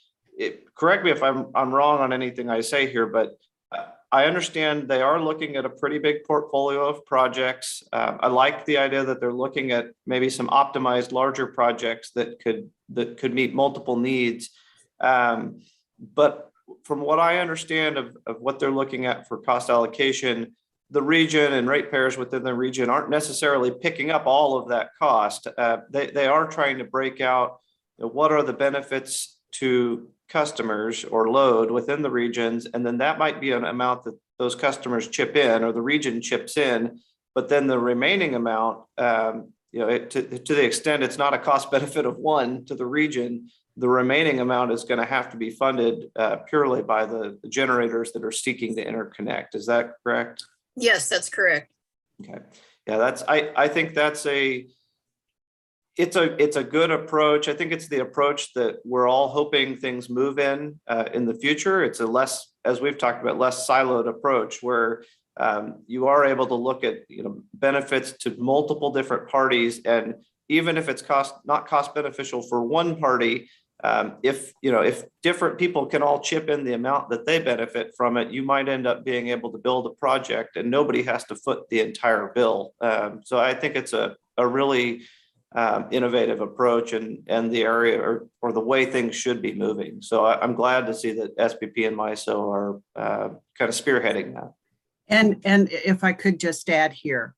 A: correct me if I'm wrong on anything I say here, but I understand they are looking at a pretty big portfolio of projects. I like the idea that they're looking at maybe some optimized larger projects that could meet multiple needs. But from what I understand of what they're looking at for cost allocation, the region and ratepayers within the region aren't necessarily picking up all of that cost. They are trying to break out what are the benefits to customers or load within the regions, and then that might be an amount that those customers chip in or the region chips in, but then the remaining amount, to the extent it's not a cost benefit of one to the region, the remaining amount is going to have to be funded purely by the generators that are seeking to interconnect. Is that correct?
F: Yes, that's correct.
A: Okay. Yeah, I think that's it's a good approach. I think it's the approach that we're all hoping things move in the future. It's a less, as we've talked about, less siloed approach where you are able to look at benefits to multiple different parties, and even if it's not cost beneficial for one party, if different people can all chip in the amount that they benefit from it, you might end up being able to build a project and nobody has to foot the entire bill. So I think it's a really innovative approach and the area or the way things should be moving. So I'm glad to see that SPP and Myso are kind of spearheading that.
C: And if I could just add here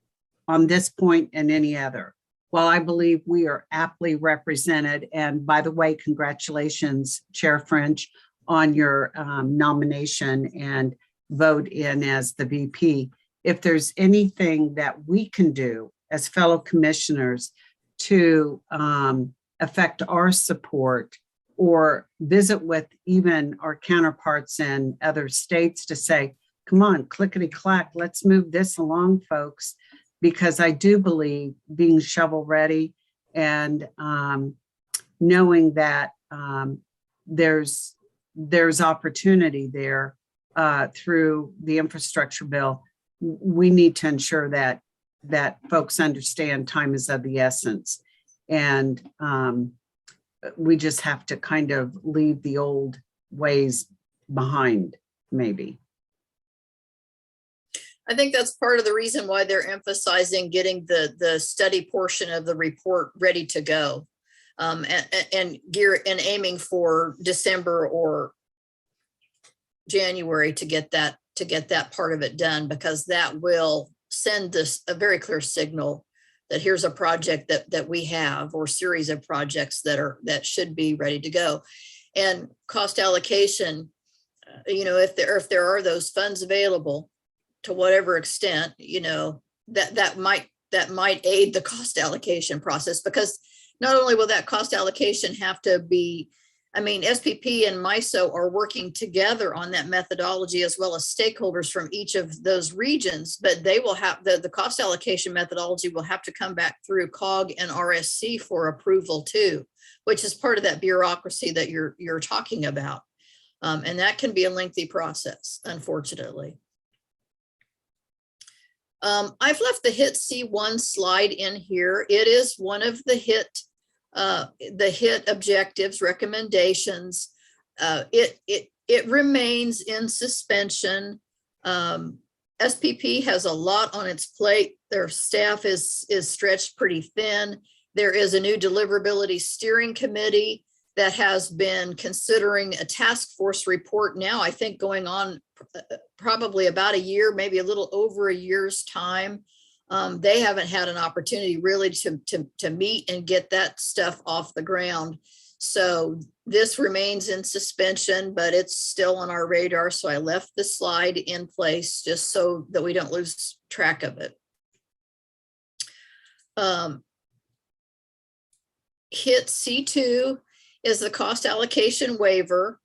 C: on this point and any other, while I believe we are aptly represented, and by the way, congratulations, Chair French, on your nomination and vote in as the VP. If there's anything that we can do as fellow commissioners to affect our support or visit with even our counterparts in other states to say, come on, clickety clack, let's move this along, folks, because I do believe being shovel ready and knowing that there's opportunity there through the infrastructure bill, we need to ensure that folks understand time is of the essence. And we just have to kind of leave the old ways behind, maybe.
F: I think that's part of the reason why they're emphasizing getting the study portion of the report ready to go. And aiming for December or January to get that part of it done, because that will send this a very clear signal that here's a project that we have, or series of projects that should be ready to go. And cost allocation, if there are those funds available to whatever extent, that might aid the cost allocation process, because not only will that cost allocation have to be, SPP and Myso are working together on that methodology, as well as stakeholders from each of those regions, but they will have the cost allocation methodology will have to come back through COG and RSC for approval too, which is part of that bureaucracy that you're talking about. And that can be a lengthy process, unfortunately. I've left the HIT C1 slide in here. It is one of the HIT objectives, recommendations. It remains in suspension. SPP has a lot on its plate. Their staff is stretched pretty thin. There is a new deliverability steering committee that has been considering a task force report now, I think going on probably about a year, maybe a little over a year's time. They haven't had an opportunity really to meet and get that stuff off the ground. So this remains in suspension, but it's still on our radar. So I left the slide in place just so that we don't lose track of it. HIT C2 is the cost allocation waiver.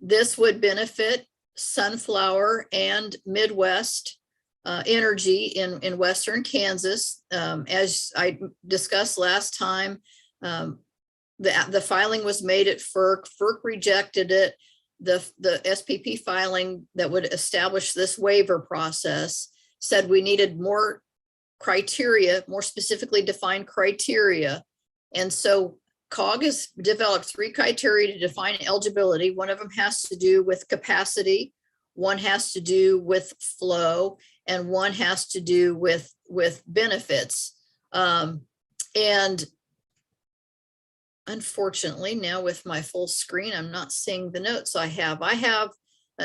F: This would benefit Sunflower and Midwest Energy in Western Kansas. As I discussed last time, the filing was made at FERC. FERC rejected it. The SPP filing that would establish this waiver process said we needed more criteria, more specifically defined criteria. And so COG has developed 3 criteria to define eligibility. One of them has to do with capacity, one has to do with flow, and one has to do with benefits. And unfortunately, now with my full screen, I'm not seeing the notes I have.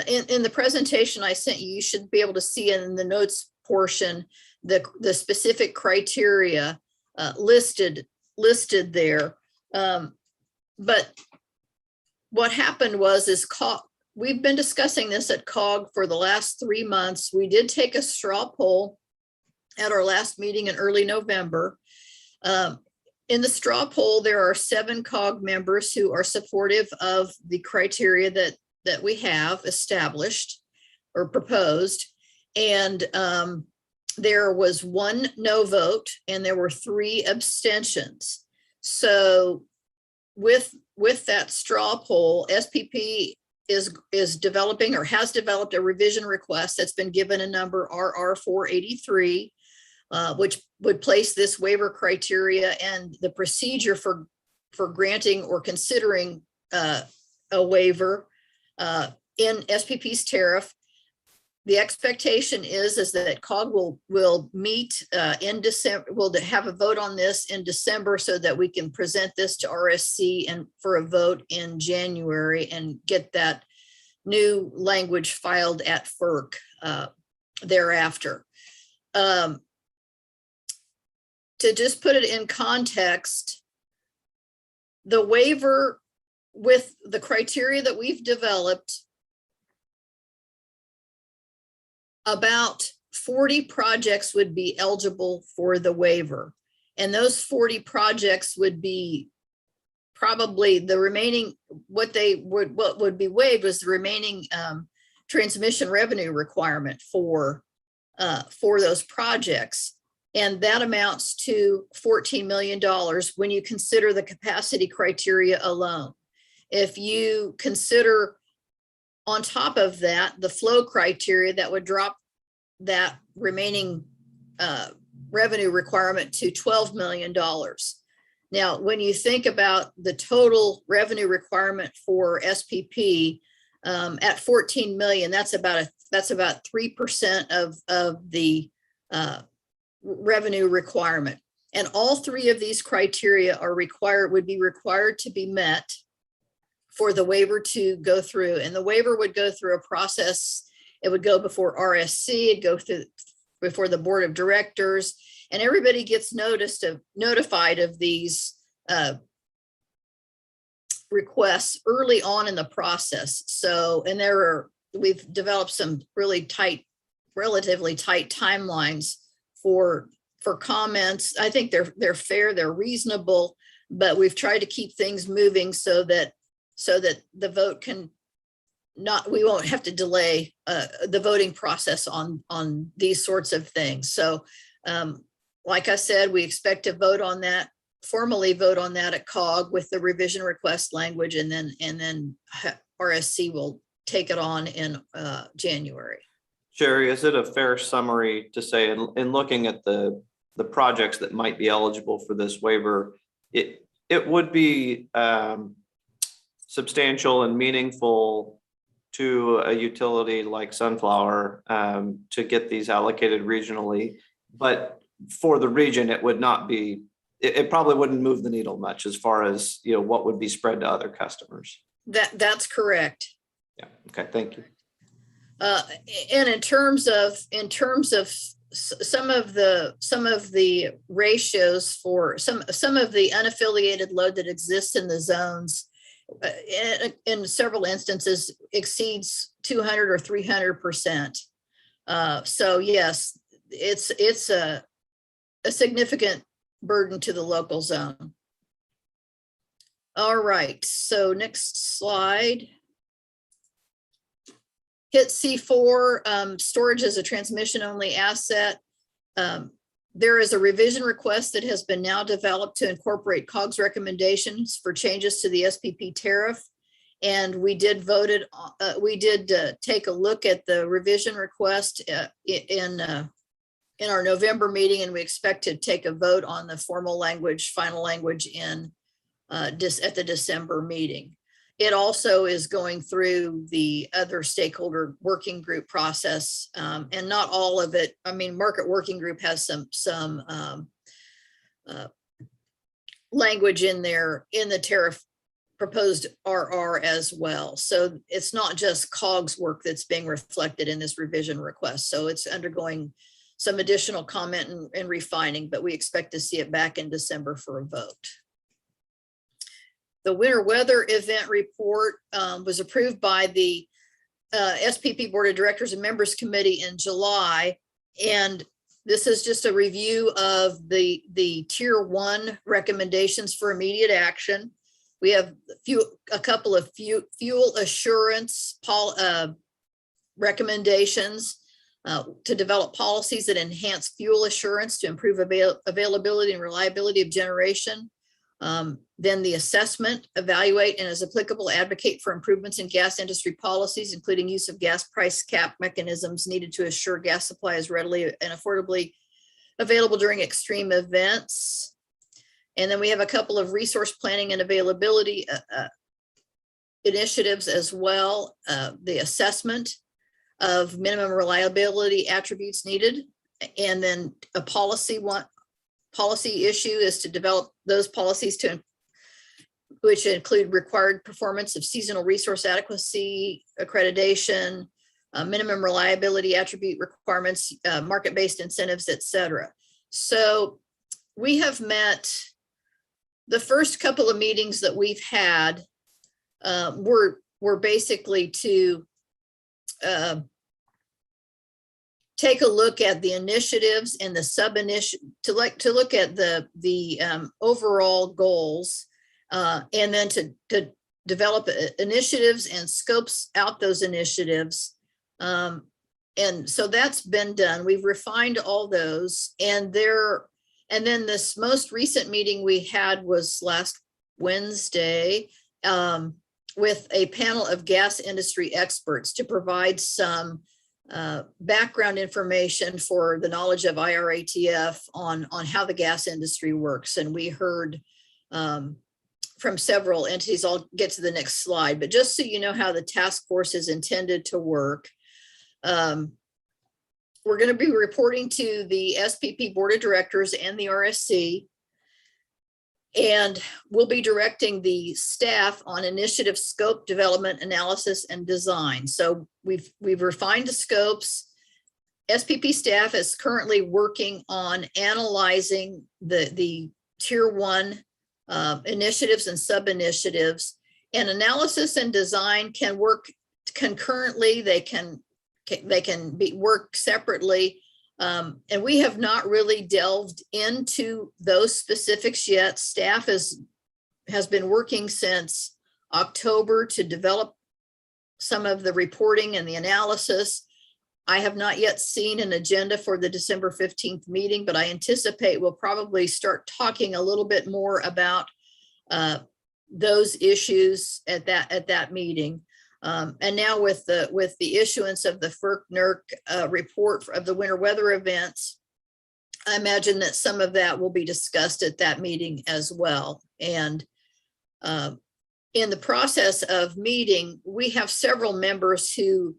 F: In the presentation I sent you, you should be able to see in the notes portion the specific criteria listed there. But what happened was we've been discussing this at COG for the last 3 months. We did take a straw poll at our last meeting in early November. In the straw poll, there are 7 COG members who are supportive of the criteria that we have established or proposed. And there was 1 no vote and there were 3 abstentions. So with that straw poll, SPP is developing or has developed a revision request that's been given a number RR483, which would place this waiver criteria and the procedure for granting or considering a waiver in SPP's tariff. The expectation is that COG will meet in December. We'll have a vote on this in December so that we can present this to RSC and for a vote in January and get that new language filed at FERC thereafter. To just put it in context, the waiver with the criteria that we've developed, about 40 projects would be eligible for the waiver. And those 40 projects would be probably the remaining, what would be waived was the remaining transmission revenue requirement for those projects. And that amounts to $14 million when you consider the capacity criteria alone. If you consider on top of that, the flow criteria, that would drop that remaining revenue requirement to $12 million. Now, when you think about the total revenue requirement for SPP, at 14 million, that's about 3% of the revenue requirement. And all three of these criteria would be required to be met for the waiver to go through. And the waiver would go through a process. It would go before RSC, it'd go through before the board of directors, and everybody gets notified of these requests early on in the process. So, and we've developed some relatively tight timelines for comments. I think they're fair, they're reasonable, but we've tried to keep things moving so that the vote we won't have to delay the voting process on these sorts of things. So like I said, we expect to formally vote on that at COG with the revision request language, and then RSC will take it on in January.
A: Sherry, is it a fair summary to say in looking at the projects that might be eligible for this waiver, it would be substantial and meaningful to a utility like Sunflower to get these allocated regionally, but for the region, it would not be, it probably wouldn't move the needle much as far as, what would be spread to other customers.
F: That's correct.
A: Yeah. Okay. Thank you.
F: And in terms of some of the ratios for some of the unaffiliated load that exists in the zones, in several instances exceeds 200 or 300%. So yes, it's a significant burden to the local zone. All right, so next slide. Hit C4, storage as a transmission only asset. There is a revision request that has been now developed to incorporate COG's recommendations for changes to the SPP tariff. And we did take a look at the revision request in our November meeting, and we expect to take a vote on the final language at the December meeting. It also is going through the other stakeholder working group process, and not all of it. I mean, market working group has some language in there in the tariff proposed RR as well. So it's not just COG's work that's being reflected in this revision request. So it's undergoing some additional comment and refining, but we expect to see it back in December for a vote. The winter weather event report was approved by the SPP Board of Directors and Members Committee in July. And this is just a review of the Tier 1 recommendations for immediate action. We have a couple of fuel assurance recommendations to develop policies that enhance fuel assurance to improve availability and reliability of generation. Then the assessment, evaluate, and as applicable, advocate for improvements in gas industry policies, including use of gas price cap mechanisms needed to assure gas supply is readily and affordably available during extreme events. And then we have a couple of resource planning and availability initiatives as well. The assessment of minimum reliability attributes needed, and then a policy issue is to develop those policies which include required performance of seasonal resource adequacy accreditation, minimum reliability attribute requirements, market-based incentives, etc. So we have met. The first couple of meetings that we've had were basically to take a look at the initiatives and the sub-initiatives, to look at the overall goals, and then to develop initiatives and scopes out those initiatives. And so that's been done. We've refined all those, and then this most recent meeting we had was last Wednesday with a panel of gas industry experts to provide some background information for the knowledge of IRATF on how the gas industry works. And we heard from several entities. I'll get to the next slide, but just so you know how the task force is intended to work. We're going to be reporting to the SPP Board of Directors and the RSC. And we'll be directing the staff on initiative scope development, analysis, and design. So we've refined the scopes. SPP staff is currently working on analyzing the tier 1 initiatives and sub-initiatives. And analysis and design can work concurrently. They can work separately. And we have not really delved into those specifics yet. Staff has been working since October to develop some of the reporting and the analysis. I have not yet seen an agenda for the December 15th meeting, but I anticipate we'll probably start talking a little bit more about those issues at that meeting. And now with the issuance of the FERC-NERC report of the winter weather events, I imagine that some of that will be discussed at that meeting as well. And in the process of meeting, we have several members who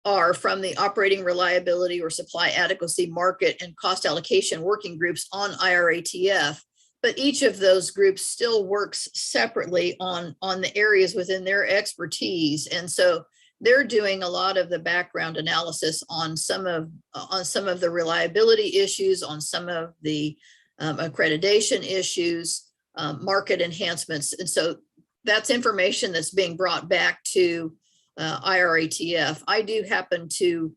F: are from the operating reliability or supply adequacy market and cost allocation working groups on IRATF. But each of those groups still works separately on the areas within their expertise. And so they're doing a lot of the background analysis on some of the reliability issues, on some of the accreditation issues, market enhancements. And so that's information that's being brought back to IRATF. I do happen to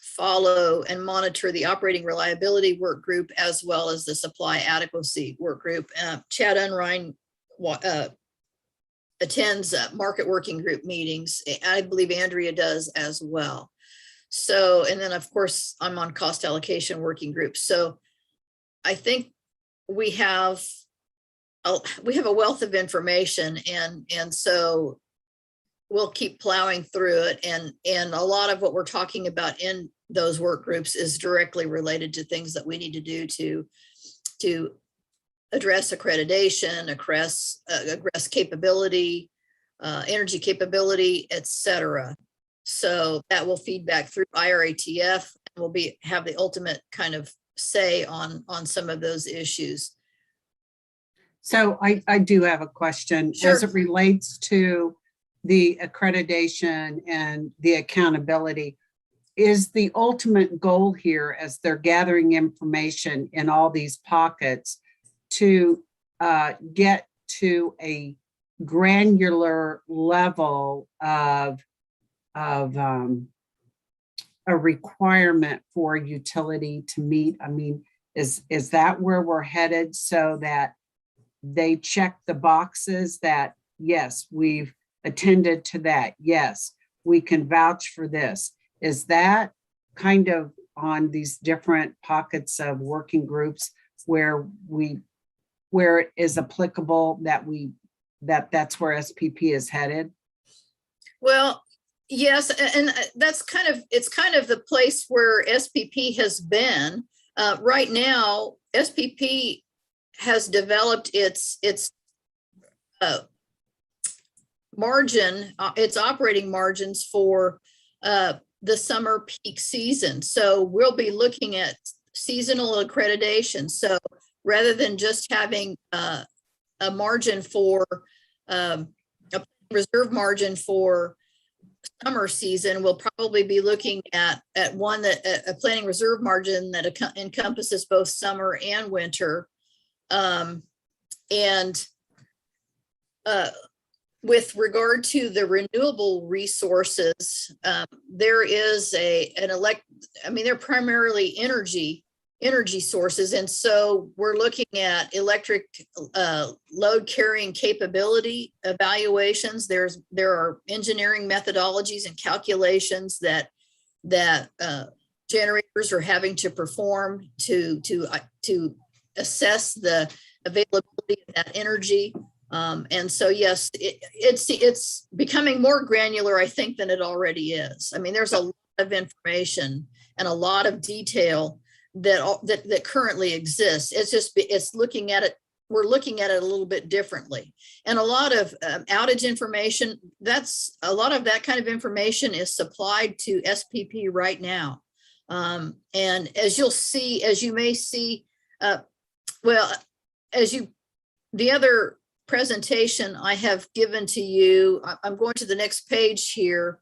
F: follow and monitor the operating reliability work group as well as the supply adequacy work group. Chad Unrein attends market working group meetings. I believe Andrea does as well. So, and then of course I'm on cost allocation working group. So I think we have a wealth of information, and so we'll keep plowing through it. And a lot of what we're talking about in those work groups is directly related to things that we need to do to address accreditation, address capability, energy capability, etc. So that will feed back through IRATF, and will have the ultimate kind of say on some of those issues.
C: So I do have a question.
F: Sure.
C: As it relates to the accreditation and the accountability. Is the ultimate goal here, as they're gathering information in all these pockets, to get to a granular level of a requirement for utility to meet? I mean, is that where we're headed, so that they check the boxes that, yes, we've attended to that, yes, we can vouch for this? Is that kind of on these different pockets of working groups where it is applicable that's where SPP is headed?
F: Well, yes, and it's kind of the place where SPP has been. Right now, SPP has developed its margin, its operating margins for the summer peak season. So we'll be looking at seasonal accreditation. So rather than just having a margin for a reserve margin for summer season, we'll probably be looking at one that a planning reserve margin that encompasses both summer and winter. With regard to the renewable resources, there is they're primarily energy sources. And so we're looking at electric load carrying capability evaluations. There are engineering methodologies and calculations that generators are having to perform to assess the availability of that energy. And so, yes, it's becoming more granular, I think, than it already is. I mean, there's a lot of information and a lot of detail that currently exists. It's looking at it we're looking at it a little bit differently. And a lot of outage information, a lot of that kind of information is supplied to SPP right now. And as you'll see, as you may see, the other presentation I have given to you, I'm going to the next page here.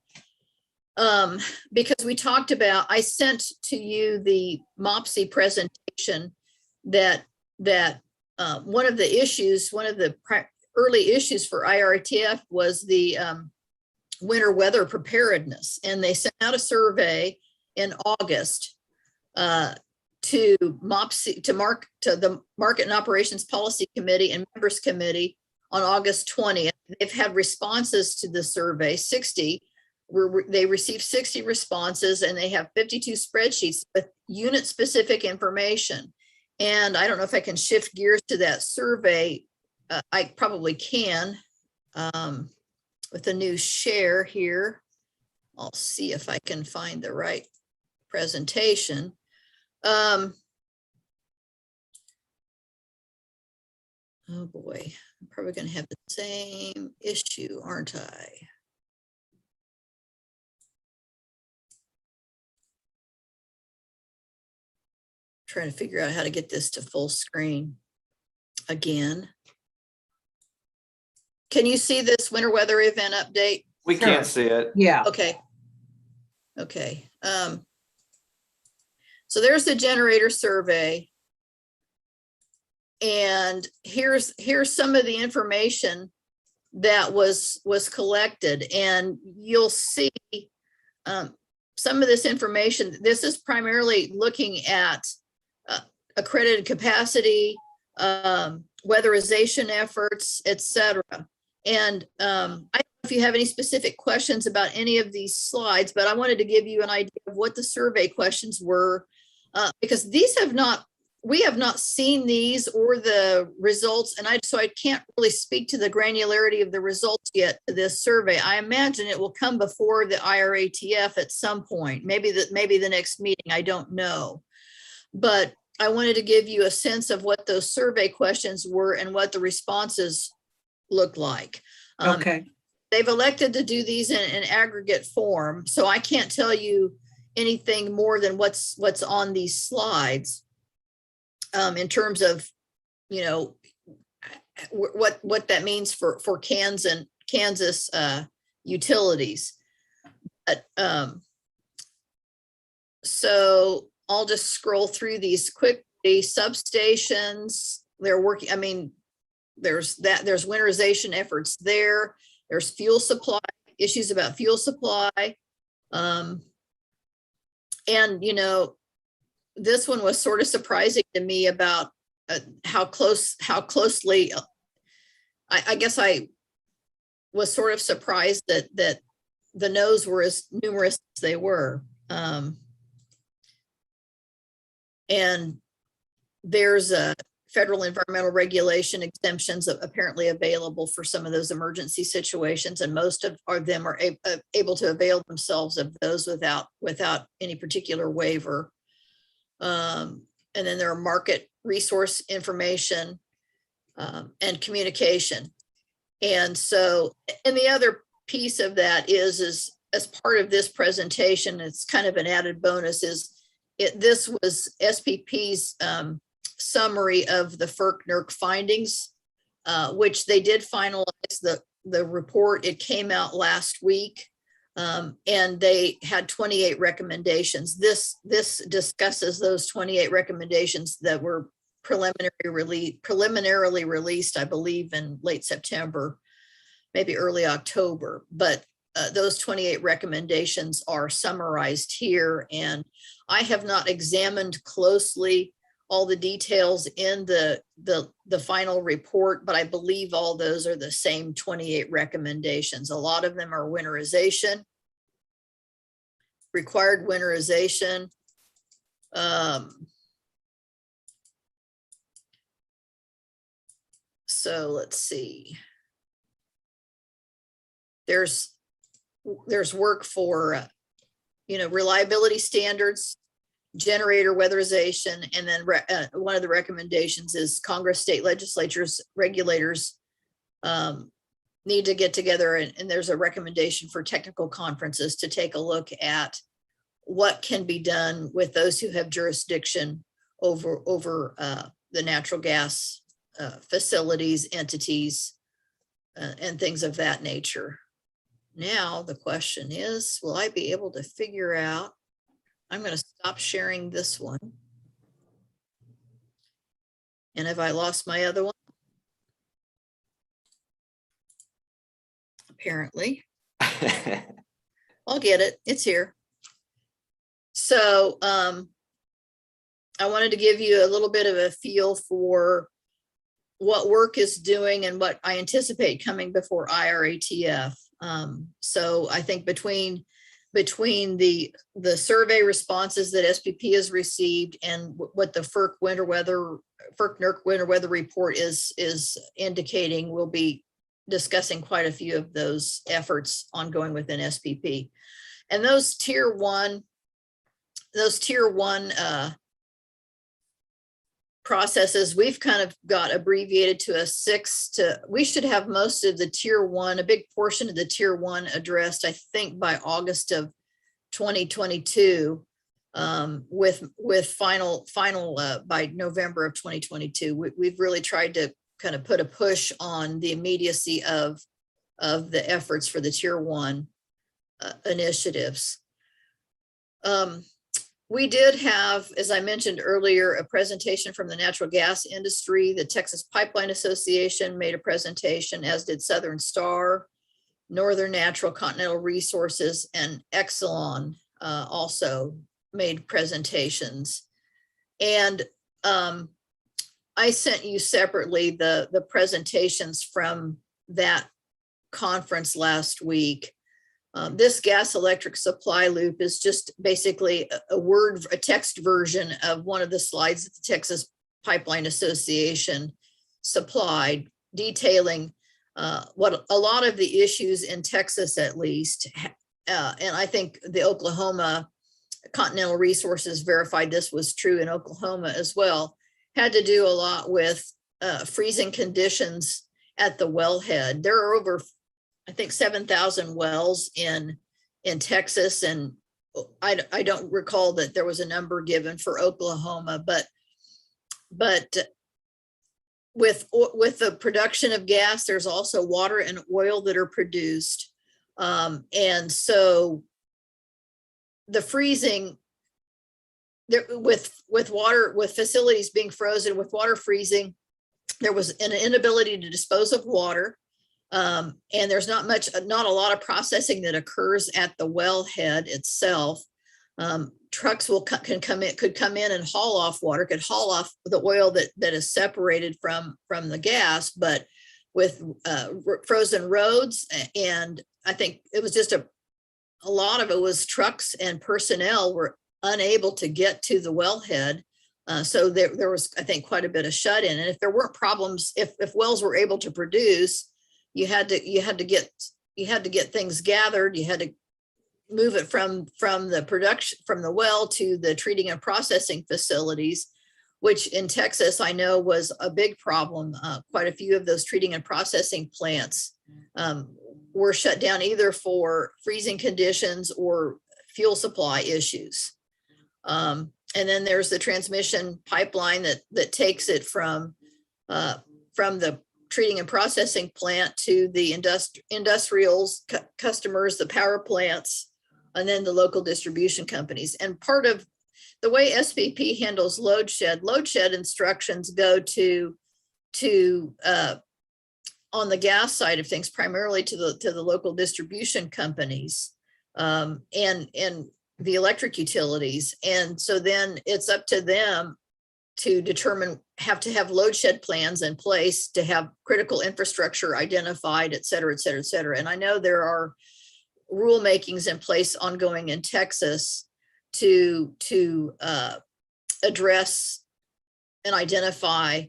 F: Because we talked about, I sent to you the MOPSI presentation that one of the early issues for IRTF was the winter weather preparedness. And they sent out a survey in August to MOPSI, to the Market and Operations Policy Committee and Members Committee on August 20th. They've had responses to the survey, 60. They received 60 responses, and they have 52 spreadsheets with unit specific information. And I don't know if I can shift gears to that survey. I probably can with the new share here. I'll see if I can find the right presentation. Oh boy, I'm probably going to have the same issue, aren't I? Trying to figure out how to get this to full screen again. Can you see this winter weather event update?
A: We can't see it.
C: Yeah.
F: Okay. Okay. So there's the generator survey. And here's some of the information that was collected, and you'll see some of this information. This is primarily looking at accredited capacity, weatherization efforts, etc. And I don't know if you have any specific questions about any of these slides, but I wanted to give you an idea of what the survey questions were, because we have not seen these or the results, and so I can't really speak to the granularity of the results yet to this survey. I imagine it will come before the IRATF at some point, maybe the next meeting, I don't know. But I wanted to give you a sense of what those survey questions were and what the responses look like.
C: Okay.
F: They've elected to do these in aggregate form, so I can't tell you anything more than what's on these slides in terms of, what that means for Kansas utilities. But, so I'll just scroll through these quickly. Substations, they're working. I mean, there's winterization efforts there. There's fuel supply, issues about fuel supply. And, this one was sort of surprising to me about how closely, I guess I was sort of surprised that the no's were as numerous as they were. And there's a federal environmental regulation exemptions apparently available for some of those emergency situations, and most of them are able to avail themselves of those without any particular waiver. And then there are market resource information and communication. And so, and the other piece of that is as part of this presentation, it's kind of an added bonus, this was SPP's summary of the FERC-NERC findings, which they did finalize the report. It came out last week, and they had 28 recommendations. This discusses those 28 recommendations that were preliminarily released, I believe, in late September, maybe early October. But those 28 recommendations are summarized here, and I have not examined closely all the details in the final report, but I believe all those are the same 28 recommendations. A lot of them are winterization, required winterization. So let's see. There's work for, reliability standards, generator weatherization, and then one of the recommendations is Congress, state legislatures, regulators need to get together, and there's a recommendation for technical conferences to take a look at what can be done with those who have jurisdiction over the natural gas facilities, entities, and things of that nature. Now, the question is, will I be able to figure out? I'm going to stop sharing this one. And have I lost my other one? Apparently. I'll get it. It's here. So I wanted to give you a little bit of a feel for what work is doing and what I anticipate coming before IRATF. So I think between the survey responses that SPP has received and what the FERC NERC winter weather report is indicating, we'll be discussing quite a few of those efforts ongoing within SPP. And those tier one processes, we've kind of got abbreviated to a 6 to, we should have most of the tier one, a big portion of the tier one addressed, I think by August of 2022, with final by November of 2022. We've really tried to kind of put a push on the immediacy of the efforts for the tier one initiatives. We did have, as I mentioned earlier, a presentation from the natural gas industry. The Texas Pipeline Association made a presentation, as did Southern Star, Northern Natural, Continental Resources, and Exelon also made presentations. And I sent you separately the presentations from that conference last week. This gas electric supply loop is just basically a text version of one of the slides that the Texas Pipeline Association supplied, detailing what a lot of the issues in Texas, at least, and I think the Oklahoma Continental Resources verified this was true in Oklahoma as well, had to do a lot with freezing conditions at the wellhead. There are over, I think, 7,000 wells in Texas, and I don't recall that there was a number given for Oklahoma, but with the production of gas, there's also water and oil that are produced, and so the freezing there with water, with facilities being frozen, with water freezing, there was an inability to dispose of water. And there's not a lot of processing that occurs at the wellhead itself. Trucks could come in and haul off water, could haul off the oil that is separated from the gas, but with frozen roads, and I think it was just a lot of it was trucks and personnel were unable to get to the wellhead. So there was, I think, quite a bit of shut in. And if there weren't problems, if wells were able to produce, you had to get things gathered. You had to move it from the production, from the well to the treating and processing facilities, which in Texas, I know was a big problem. Quite a few of those treating and processing plants were shut down either for freezing conditions or fuel supply issues. And then there's the transmission pipeline that takes it from the treating and processing plant to the industrials, customers, the power plants, and then the local distribution companies. And part of the way SPP handles load shed instructions go to on the gas side of things, primarily to the local distribution companies and the electric utilities. And so then it's up to them to determine, have to have load shed plans in place, to have critical infrastructure identified, et cetera, et cetera, et cetera. And I know there are rulemakings in place ongoing in Texas to address and identify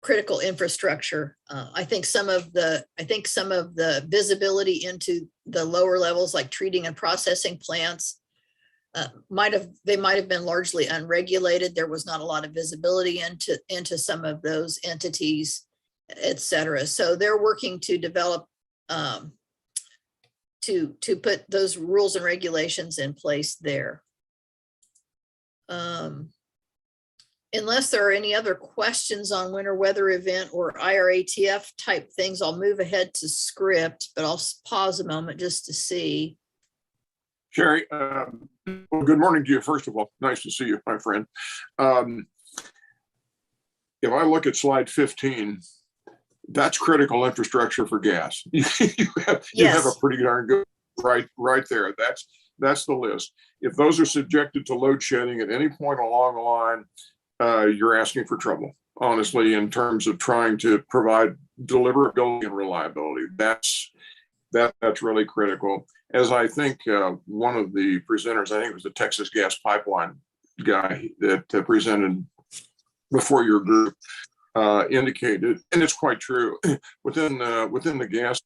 F: critical infrastructure. I think some of the visibility into the lower levels, like treating and processing plants, they might have been largely unregulated. There was not a lot of visibility into some of those entities, et cetera. So they're working to develop to put those rules and regulations in place there. Unless there are any other questions on winter weather event or IRATF type things, I'll move ahead to script, but I'll pause a moment just to see.
B: Sherry, well, good morning to you, first of all. Nice to see you, my friend. If I look at slide 15, that's critical infrastructure for gas. You have
F: Yes.
B: a pretty darn good right there. That's the list. If those are subjected to load shedding at any point along the line, you're asking for trouble, honestly, in terms of trying to provide deliverability and reliability. That's really critical. As I think one of the presenters, I think it was the Texas Gas Pipeline guy that presented before your group, indicated, and it's quite true, within the gas,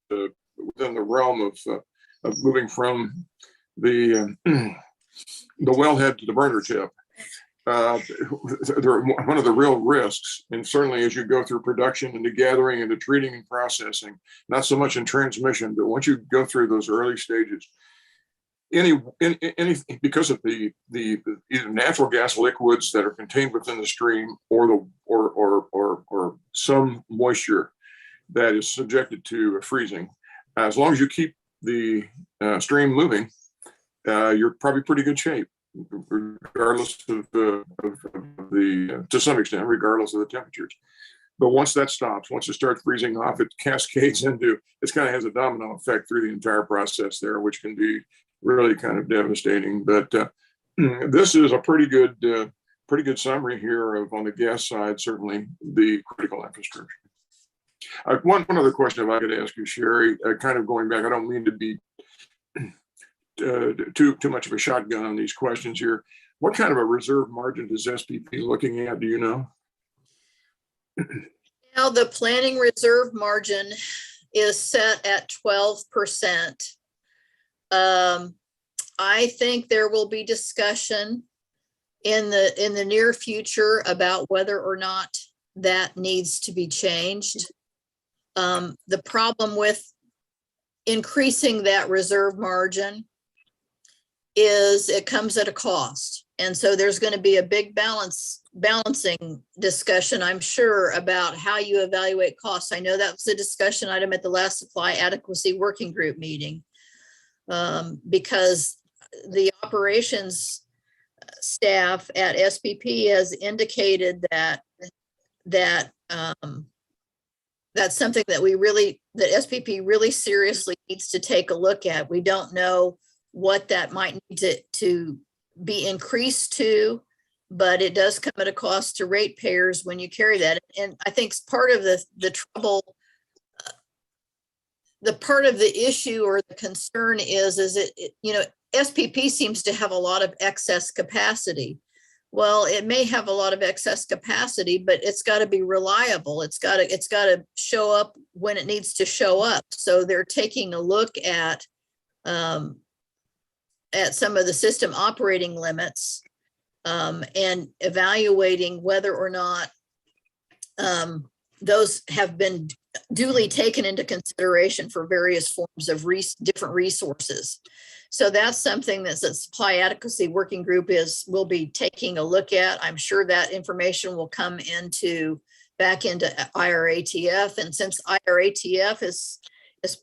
B: within the realm of moving from the wellhead to the burner tip. They're one of the real risks, and certainly as you go through production into gathering into treating and processing, not so much in transmission, but once you go through those early stages, any because of the either natural gas liquids that are contained within the stream or some moisture that is subjected to freezing, as long as you keep the stream moving, you're probably pretty good shape, regardless of the to some extent, regardless of the temperatures. But once that stops, once it starts freezing off, it cascades into, it kind of has a domino effect through the entire process there, which can be really kind of devastating. But this is a pretty good summary here of, on the gas side, certainly the critical infrastructure. One other question if I could ask you, Sherry, kind of going back, I don't mean to be too much of a shotgun on these questions here. What kind of a reserve margin is SPP looking at? Do you know?
F: Now the planning reserve margin is set at 12%. I think there will be discussion in the near future about whether or not that needs to be changed. The problem with increasing that reserve margin is it comes at a cost. And so there's going to be a big balancing discussion, I'm sure, about how you evaluate costs. I know that was a discussion item at the last supply adequacy working group meeting, because the operations staff at SPP has indicated that that's something that that SPP really seriously needs to take a look at. We don't know what that might need to be increased to, but it does come at a cost to ratepayers when you carry that. And I think part of the trouble, the part of the issue or the concern is SPP seems to have a lot of excess capacity. Well, it may have a lot of excess capacity, but it's got to be reliable. It's got to show up when it needs to show up. So they're taking a look at some of the system operating limits and evaluating whether or not those have been duly taken into consideration for various forms of different resources. So that's something that the supply adequacy working group will be taking a look at. I'm sure that information will come back into IRATF. And since IRATF is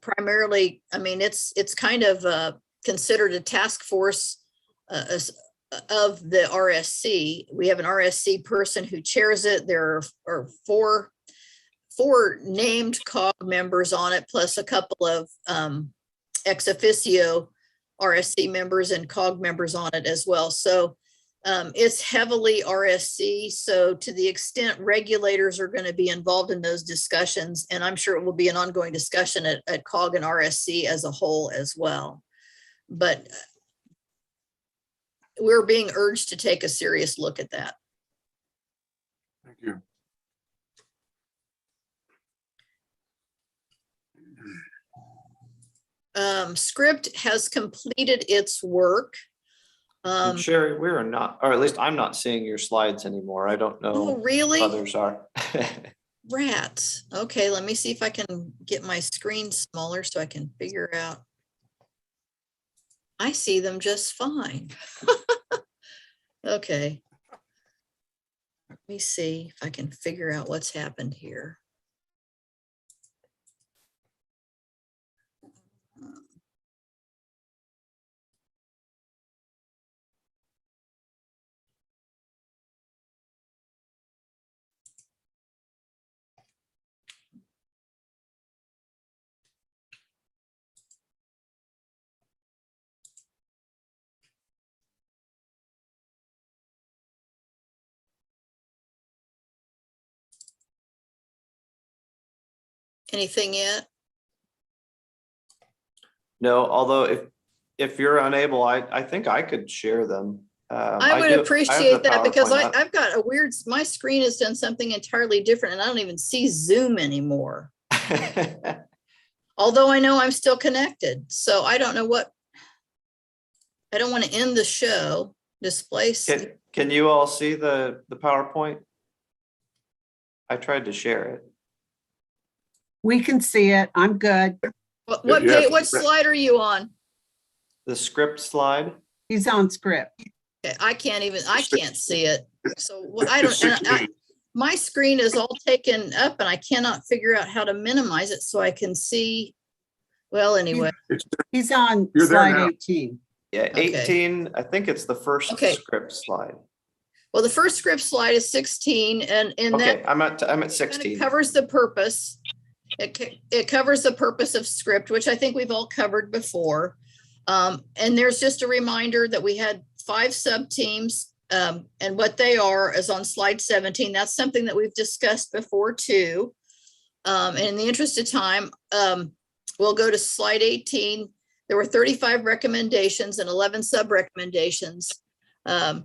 F: primarily, I mean, it's kind of considered a task force of the RSC. We have an RSC person who chairs it. There are four named COG members on it, plus a couple of ex officio RSC members and COG members on it as well. So it's heavily RSC. So to the extent regulators are going to be involved in those discussions, and I'm sure it will be an ongoing discussion at COG and RSC as a whole as well. But we're being urged to take a serious look at that.
B: Thank you.
F: Script has completed its work
A: And Sherry, we are not, or at least I'm not seeing your slides anymore. I don't
F: Oh,
A: know
F: really?
A: if others are.
F: Rats. Okay, let me see if I can get my screen smaller so I can figure out. I see them just fine. Okay. Let me see if I can figure out what's happened here. Anything yet?
A: No, although if you're unable, I think I could share them.
F: I would
A: do- have
F: appreciate
A: the
F: that because
A: PowerPoint up.
F: I've got a weird, my screen has done something entirely different and I don't even see Zoom anymore. Although I know I'm still connected. So I don't know what, I don't want to end the show. Display.
A: Can you all see the PowerPoint? I tried to share it.
C: We can see it. I'm good.
F: What
B: Yeah.
F: page, what slide are you on?
A: The script slide.
C: He's on script.
F: Okay, I can't see it. So I
B: It's
F: don't,
B: 16.
F: my screen is all taken up and I cannot figure out how to minimize it so I can see. Well, anyway,
C: He's on
B: You're there
C: slide
B: now.
C: 18.
A: Yeah,
F: Okay.
A: 18, I think it's the first
F: Okay.
A: script slide.
F: well, the first script slide is 16 and in that
A: Okay, I'm at
F: kind of
A: 16.
F: covers the purpose. It covers the purpose of script, which I think we've all covered before. And there's just a reminder that we had 5 sub-teams, and what they are is on slide 17. That's something that we've discussed before too. And in the interest of time, we'll go to slide 18. There were 35 recommendations and 11 sub-recommendations. And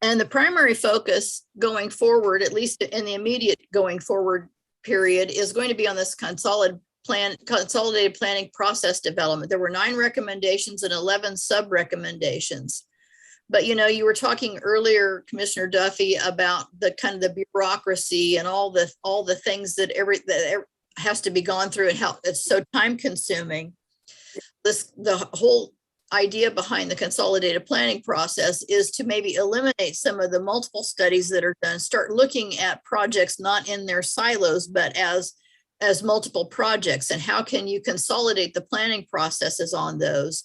F: the primary focus going forward, at least in the immediate going forward period, is going to be on this consolidated planning process development. There were 9 recommendations and 11 sub-recommendations. But you were talking earlier, Commissioner Duffy, about the kind of the bureaucracy and all the things that has to be gone through and how it's so time consuming. The whole idea behind the consolidated planning process is to maybe eliminate some of the multiple studies that are done, start looking at projects not in their silos, but as multiple projects, and how can you consolidate the planning processes on those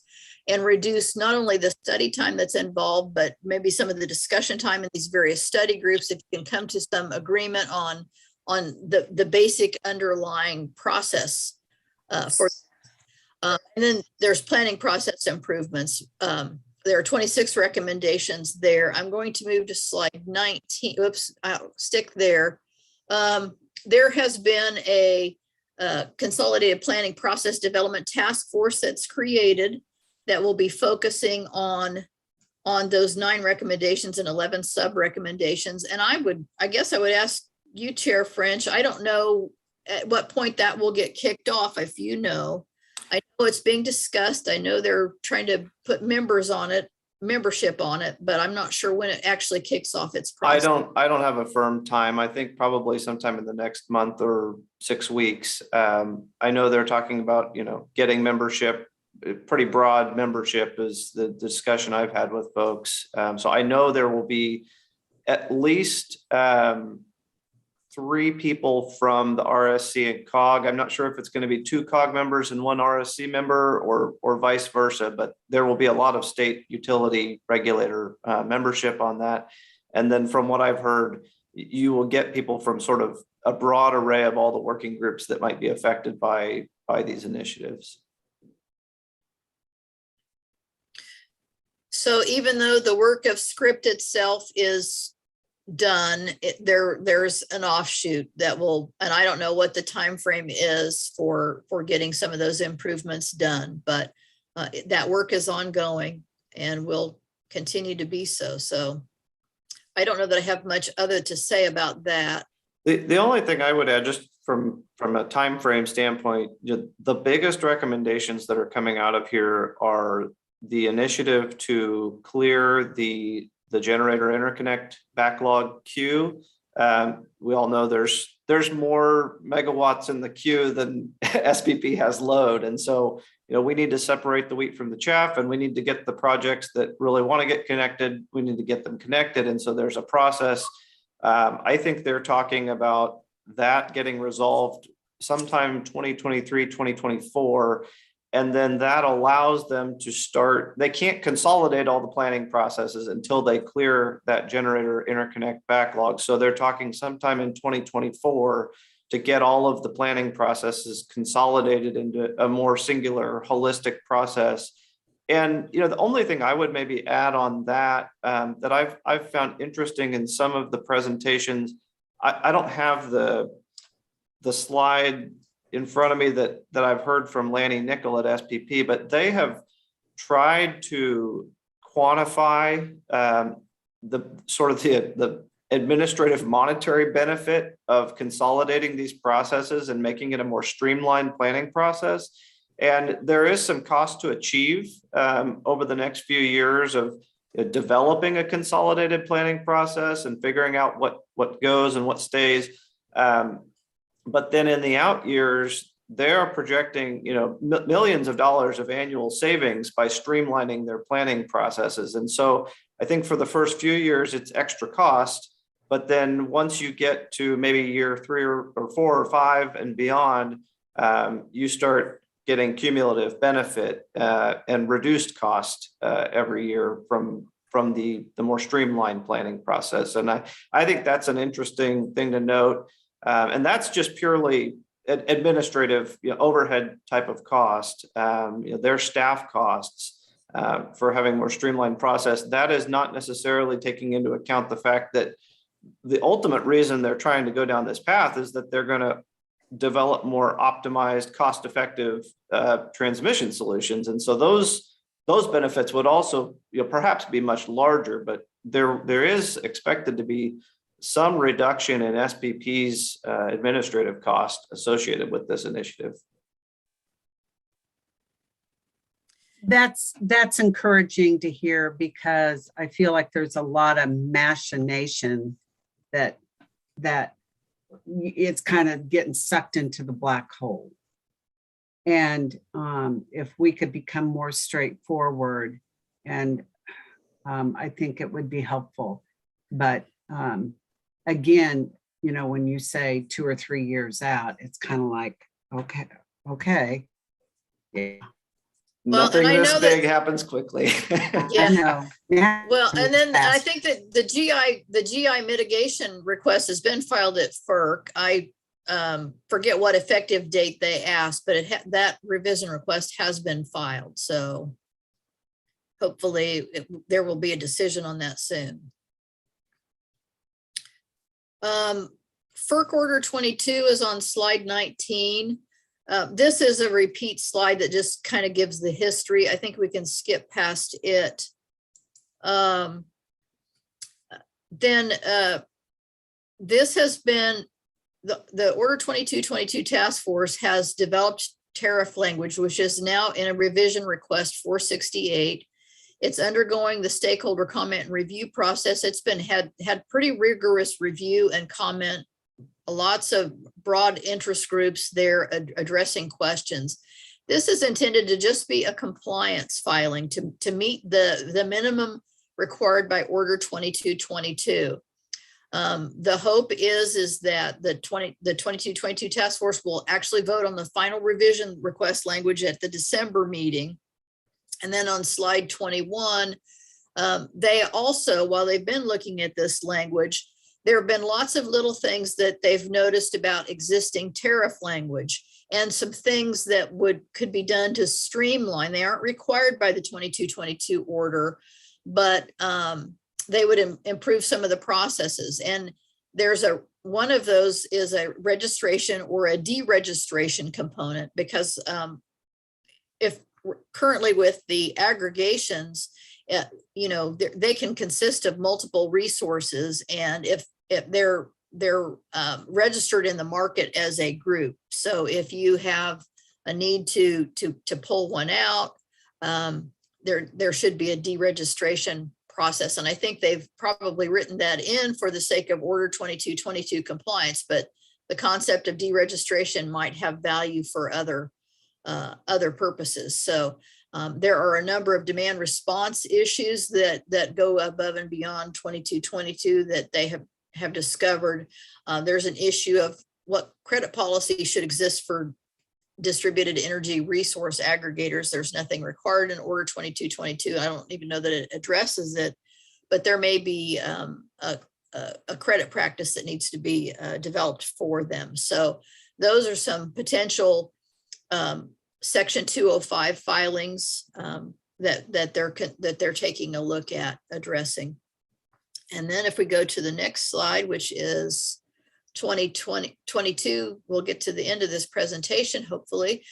F: and reduce not only the study time that's involved, but maybe some of the discussion time in these various study groups, if you can come to some agreement on the basic underlying process and then there's planning process improvements. There are 26 recommendations there. I'm going to move to slide 19. Oops, I'll stick there. There has been a consolidated planning process development task force that's created that will be focusing on those 9 recommendations and 11 sub recommendations. And I guess I would ask you, Chair French, I don't know at what point that will get kicked off, if you know. I know it's being discussed. I know they're trying to put membership on it, but I'm not sure when it actually kicks off its process.
A: I don't have a firm time. I think probably sometime in the next month or 6 weeks. I know they're talking about, getting membership. Pretty broad membership is the discussion I've had with folks. So I know there will be at least 3 people from the RSC and COG. I'm not sure if it's going to be 2 COG members and 1 RSC member or vice versa, but there will be a lot of state utility regulator membership on that. And then from what I've heard, you will get people from sort of a broad array of all the working groups that might be affected by these initiatives.
F: So even though the work of script itself is done, there's an offshoot that will, and I don't know what the time frame is for getting some of those improvements done, but that work is ongoing and will continue to be so. So I don't know that I have much other to say about that.
A: The only thing I would add, just from a time frame standpoint, the biggest recommendations that are coming out of here are the initiative to clear the generator interconnect backlog queue. We all know there's more megawatts in the queue than SPP has load. And so, we need to separate the wheat from the chaff, and we need to get the projects that really want to get connected. We need to get them connected. And so there's a process. I think they're talking about that getting resolved sometime 2023, 2024. And then that allows them to start, they can't consolidate all the planning processes until they clear that generator interconnect backlog. So they're talking sometime in 2024 to get all of the planning processes consolidated into a more singular, holistic process. And, the only thing I would maybe add on that, that I've found interesting in some of the presentations, I don't have the slide in front of me that I've heard from Lanny Nickel at SPP, but they have tried to quantify the administrative monetary benefit of consolidating these processes and making it a more streamlined planning process. And there is some cost to achieve over the next few years of developing a consolidated planning process and figuring out what goes and what stays. But then in the out years, they are projecting, millions of dollars of annual savings by streamlining their planning processes. And so I think for the first few years, it's extra cost. But then once you get to maybe year 3 or 4 or 5 and beyond, you start getting cumulative benefit and reduced cost every year from the more streamlined planning process. And I think that's an interesting thing to note. And that's just purely administrative, overhead type of cost. Their staff costs for having more streamlined process. That is not necessarily taking into account the fact that the ultimate reason they're trying to go down this path is that they're going to develop more optimized, cost-effective transmission solutions. And so those benefits would also, perhaps be much larger, but there is expected to be some reduction in SPP's administrative cost associated with this initiative.
C: That's encouraging to hear, because I feel like there's a lot of machination that it's kind of getting sucked into the black hole. And if we could become more straightforward, and I think it would be helpful. But again, when you say 2 or 3 years out, it's kind of like, okay. Yeah.
F: Well,
A: Nothing
F: and I
A: this
F: know
A: big
F: that-
A: happens quickly.
F: Yeah.
C: I know. Yeah.
F: Well, and then I think that the GI mitigation request has been filed at FERC. I forget what effective date they asked, but that revision request has been filed. So hopefully there will be a decision on that soon. FERC Order 22 is on slide 19. This is a repeat slide that just kind of gives the history. I think we can skip past it. This has been, the Order 2222 task force has developed tariff language, which is now in a revision request 468. It's undergoing the stakeholder comment and review process. It's been had pretty rigorous review and comment. Lots of broad interest groups there addressing questions. This is intended to just be a compliance filing to meet the minimum required by Order 2222. The hope is that the 2222 task force will actually vote on the final revision request language at the December meeting. And then on slide 21, they also, while they've been looking at this language, there have been lots of little things that they've noticed about existing tariff language and some things that could be done to streamline. They aren't required by the 2222 order, but they would improve some of the processes. And there's one of those is a registration or a deregistration component, because if currently with the aggregations, they can consist of multiple resources, and if they're registered in the market as a group. So if you have a need to pull one out, there should be a deregistration process. And I think they've probably written that in for the sake of Order 2222 compliance, but the concept of deregistration might have value for other purposes. So there are a number of demand response issues that go above and beyond 2222 that they have discovered. There's an issue of what credit policy should exist for distributed energy resource aggregators. There's nothing required in Order 2222. I don't even know that it addresses it, but there may be a credit practice that needs to be developed for them. So those are some potential Section 205 filings that they're taking a look at addressing. And then if we go to the next slide, which is 2022, we'll get to the end of this presentation, hopefully.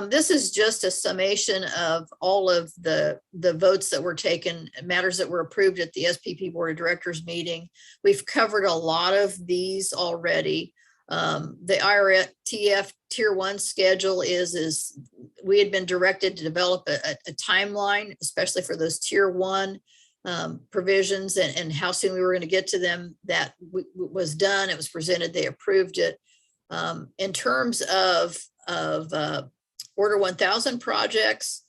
F: This is just a summation of all of the votes that were taken, matters that were approved at the SPP Board of Directors meeting. We've covered a lot of these already. The IRTF Tier 1 schedule is we had been directed to develop a timeline, especially for those Tier 1 provisions and how soon we were going to get to them. That was done. It was presented. They approved it. In terms of Order 1000 projects,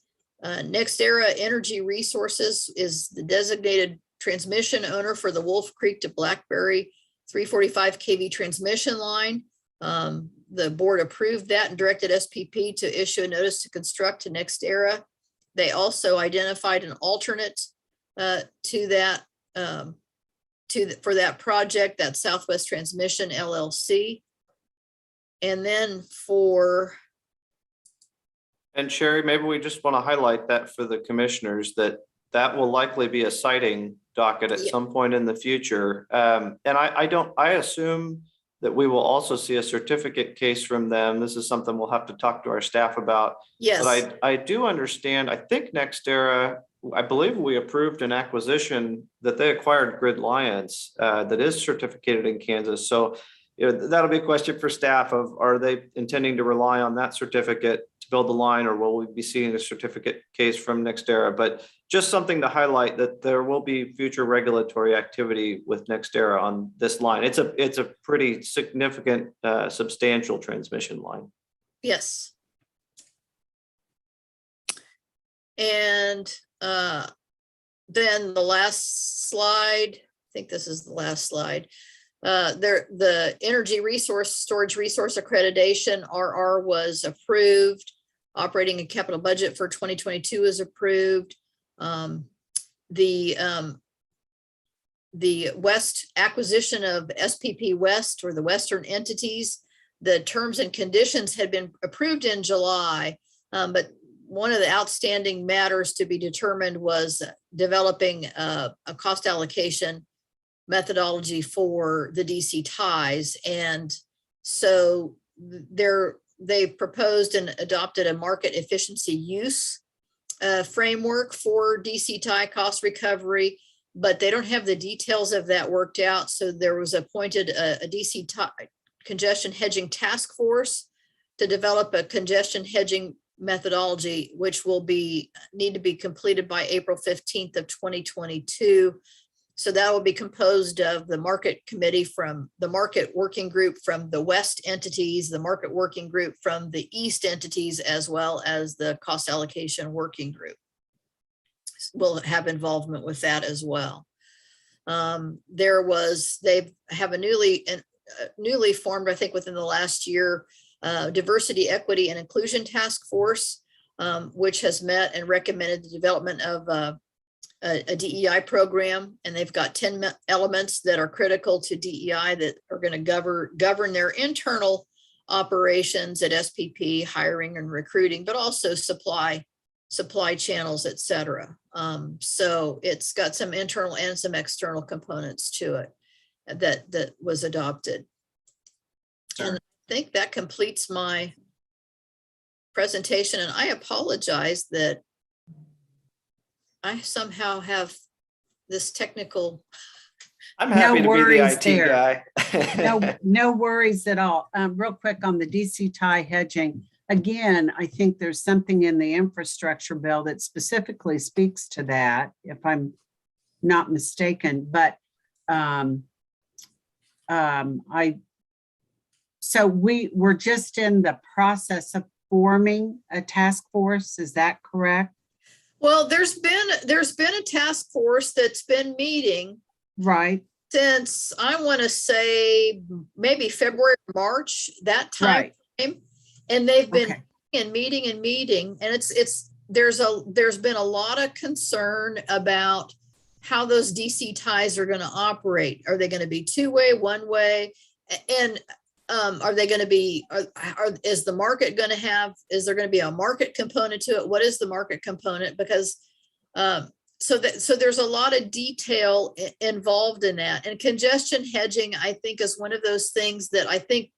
F: NextEra Energy Resources is the designated transmission owner for the Wolf Creek to Blackberry 345 kV transmission line. The board approved that and directed SPP to issue a notice to construct to NextEra. They also identified an alternate to that for that project, that Southwest Transmission LLC. And then
A: And Sherry, maybe we just want to highlight that for the commissioners, that will likely be a siting docket at some point in the future. And I assume that we will also see a certificate case from them. This is something we'll have to talk to our staff about.
F: yes,
A: But I do understand, I think NextEra, I believe we approved an acquisition that they acquired Grid Alliance that is certificated in Kansas. So that'll be a question for staff of, are they intending to rely on that certificate to build the line, or will we be seeing a certificate case from NextEra? But just something to highlight that there will be future regulatory activity with NextEra on this line. It's a pretty significant, substantial transmission line.
F: yes. And then the last slide, I think this is the last slide. The energy resource storage resource accreditation RR was approved. Operating and capital budget for 2022 is approved. The West acquisition of SPP West, or the Western entities, the terms and conditions had been approved in July, but one of the outstanding matters to be determined was developing a cost allocation methodology for the DC ties. And so they proposed and adopted a market efficiency use framework for DC tie cost recovery, but they don't have the details of that worked out. So there was appointed a DC tie congestion hedging task force to develop a congestion hedging methodology, which will need to be completed by April 15th of 2022. So that will be composed of the market committee from the market working group from the West entities, the market working group from the East entities, as well as the cost allocation working group. We'll have involvement with that as well. They have a newly formed, I think within the last year, diversity, equity, and inclusion task force, which has met and recommended the development of a DEI program. And they've got 10 elements that are critical to DEI that are going to govern their internal operations at SPP, hiring and recruiting, but also supply channels, et cetera. So it's got some internal and some external components to it that was adopted.
A: Sure.
F: And I think that completes my presentation, and I apologize that I somehow have this technical.
A: I'm happy to be the
C: worries
A: IT
C: there.
A: guy.
C: No worries at all. Real quick on the DC tie hedging. again, I think there's something in the infrastructure bill that specifically speaks to that, if I'm not mistaken, but so we're just in the process of forming a task force, is that correct?
F: Well, there's been a task force that's been meeting
C: Right,
F: since, I want to say, maybe February, March, that time
C: right,
F: frame. And they've been
C: okay,
F: meeting, and there's been a lot of concern about how those DC ties are going to operate. Are they going to be two-way, one-way? And are they going to be, is the market going to have, is there going to be a market component to it? What is the market component? Because so there's a lot of detail involved in that. And congestion hedging, I think, is one of those things that I think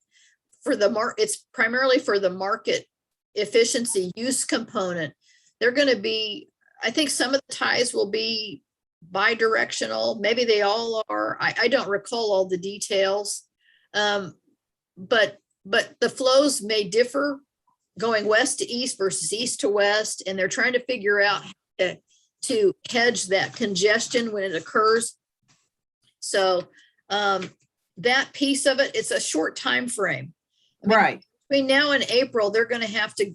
F: for the it's primarily for the market efficiency use component. They're going to be, I think some of the ties will be bi-directional. Maybe they all are. I don't recall all the details. But the flows may differ going west to east versus east to west, and they're trying to figure out how to hedge that congestion when it occurs. So that piece of it, it's a short time frame. I mean,
C: right,
F: between now and April, they're going to have to,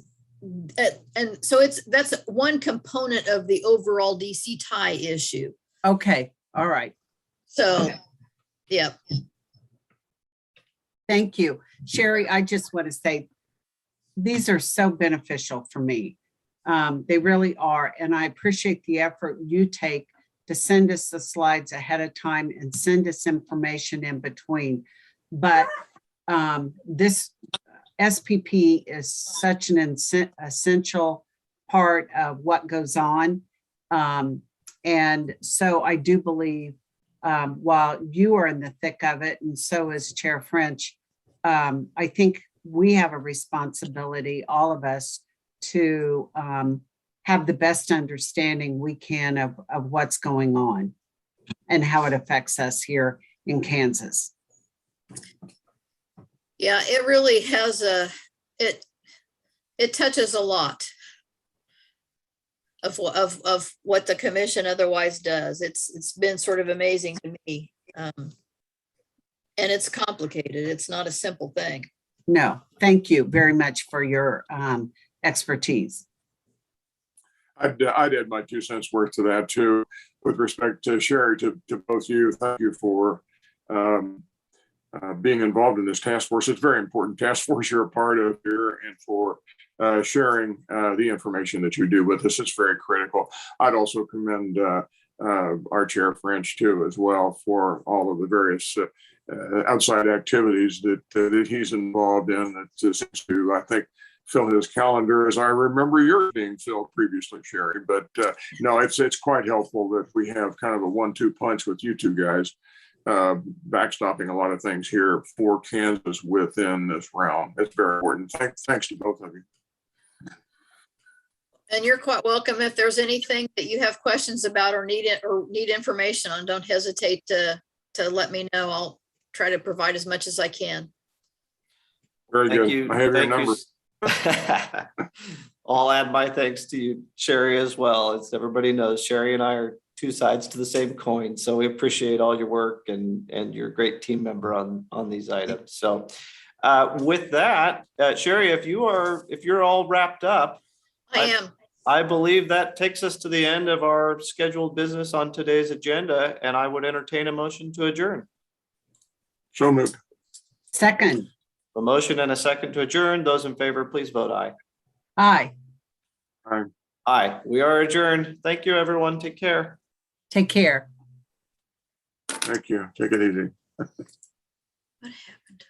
F: and so that's one component of the overall DC tie issue.
C: okay, all right.
F: So,
C: Okay.
F: yeah.
C: Thank you. Sherry, I just want to say, these are so beneficial for me. They really are. And I appreciate the effort you take to send us the slides ahead of time and send us information in between. But this SPP is such an essential part of what goes on. And so I do believe, while you are in the thick of it, and so is Chair French, I think we have a responsibility, all of us, to have the best understanding we can of what's going on and how it affects us here in Kansas.
F: Yeah, it really has it touches a lot of what the commission otherwise does. It's been sort of amazing to me. And it's complicated. It's not a simple thing.
C: No, thank you very much for your expertise.
B: I'd add my 2 cents worth to that too, with respect to Sherry, to both you. Thank you for being involved in this task force. It's a very important task force you're a part of here, and for sharing the information that you do with us. It's very critical. I'd also commend our Chair French too, as well, for all of the various outside activities that he's involved in. That seems to, I think, fill his calendar as I remember yours being filled previously, Sherry. But no, it's quite helpful that we have kind of a 1-2 punch with you two guys, backstopping a lot of things here for Kansas within this realm. It's very important. Thanks to both of you.
F: And you're quite welcome. If there's anything that you have questions about or need information on, don't hesitate to let me know. I'll try to provide as much as I can.
B: Very
A: Thank
B: good.
A: you.
B: I have your
A: Thank you.
B: number.
A: I'll add my thanks to you, Sherry, as well. As everybody knows, Sherry and I are two sides to the same coin. So we appreciate all your work, and you're a great team member on these items. So with that, Sherry, if you're all wrapped up,
F: I am.
A: I believe that takes us to the end of our scheduled business on today's agenda, and I would entertain a motion to adjourn.
B: So moved.
C: Second,
A: A motion and a second to adjourn. Those in favor, please vote aye.
C: aye.
A: Aye. We are adjourned. Thank you, everyone. Take care.
C: Take care.
B: Thank you. Take it easy.
F: What happened?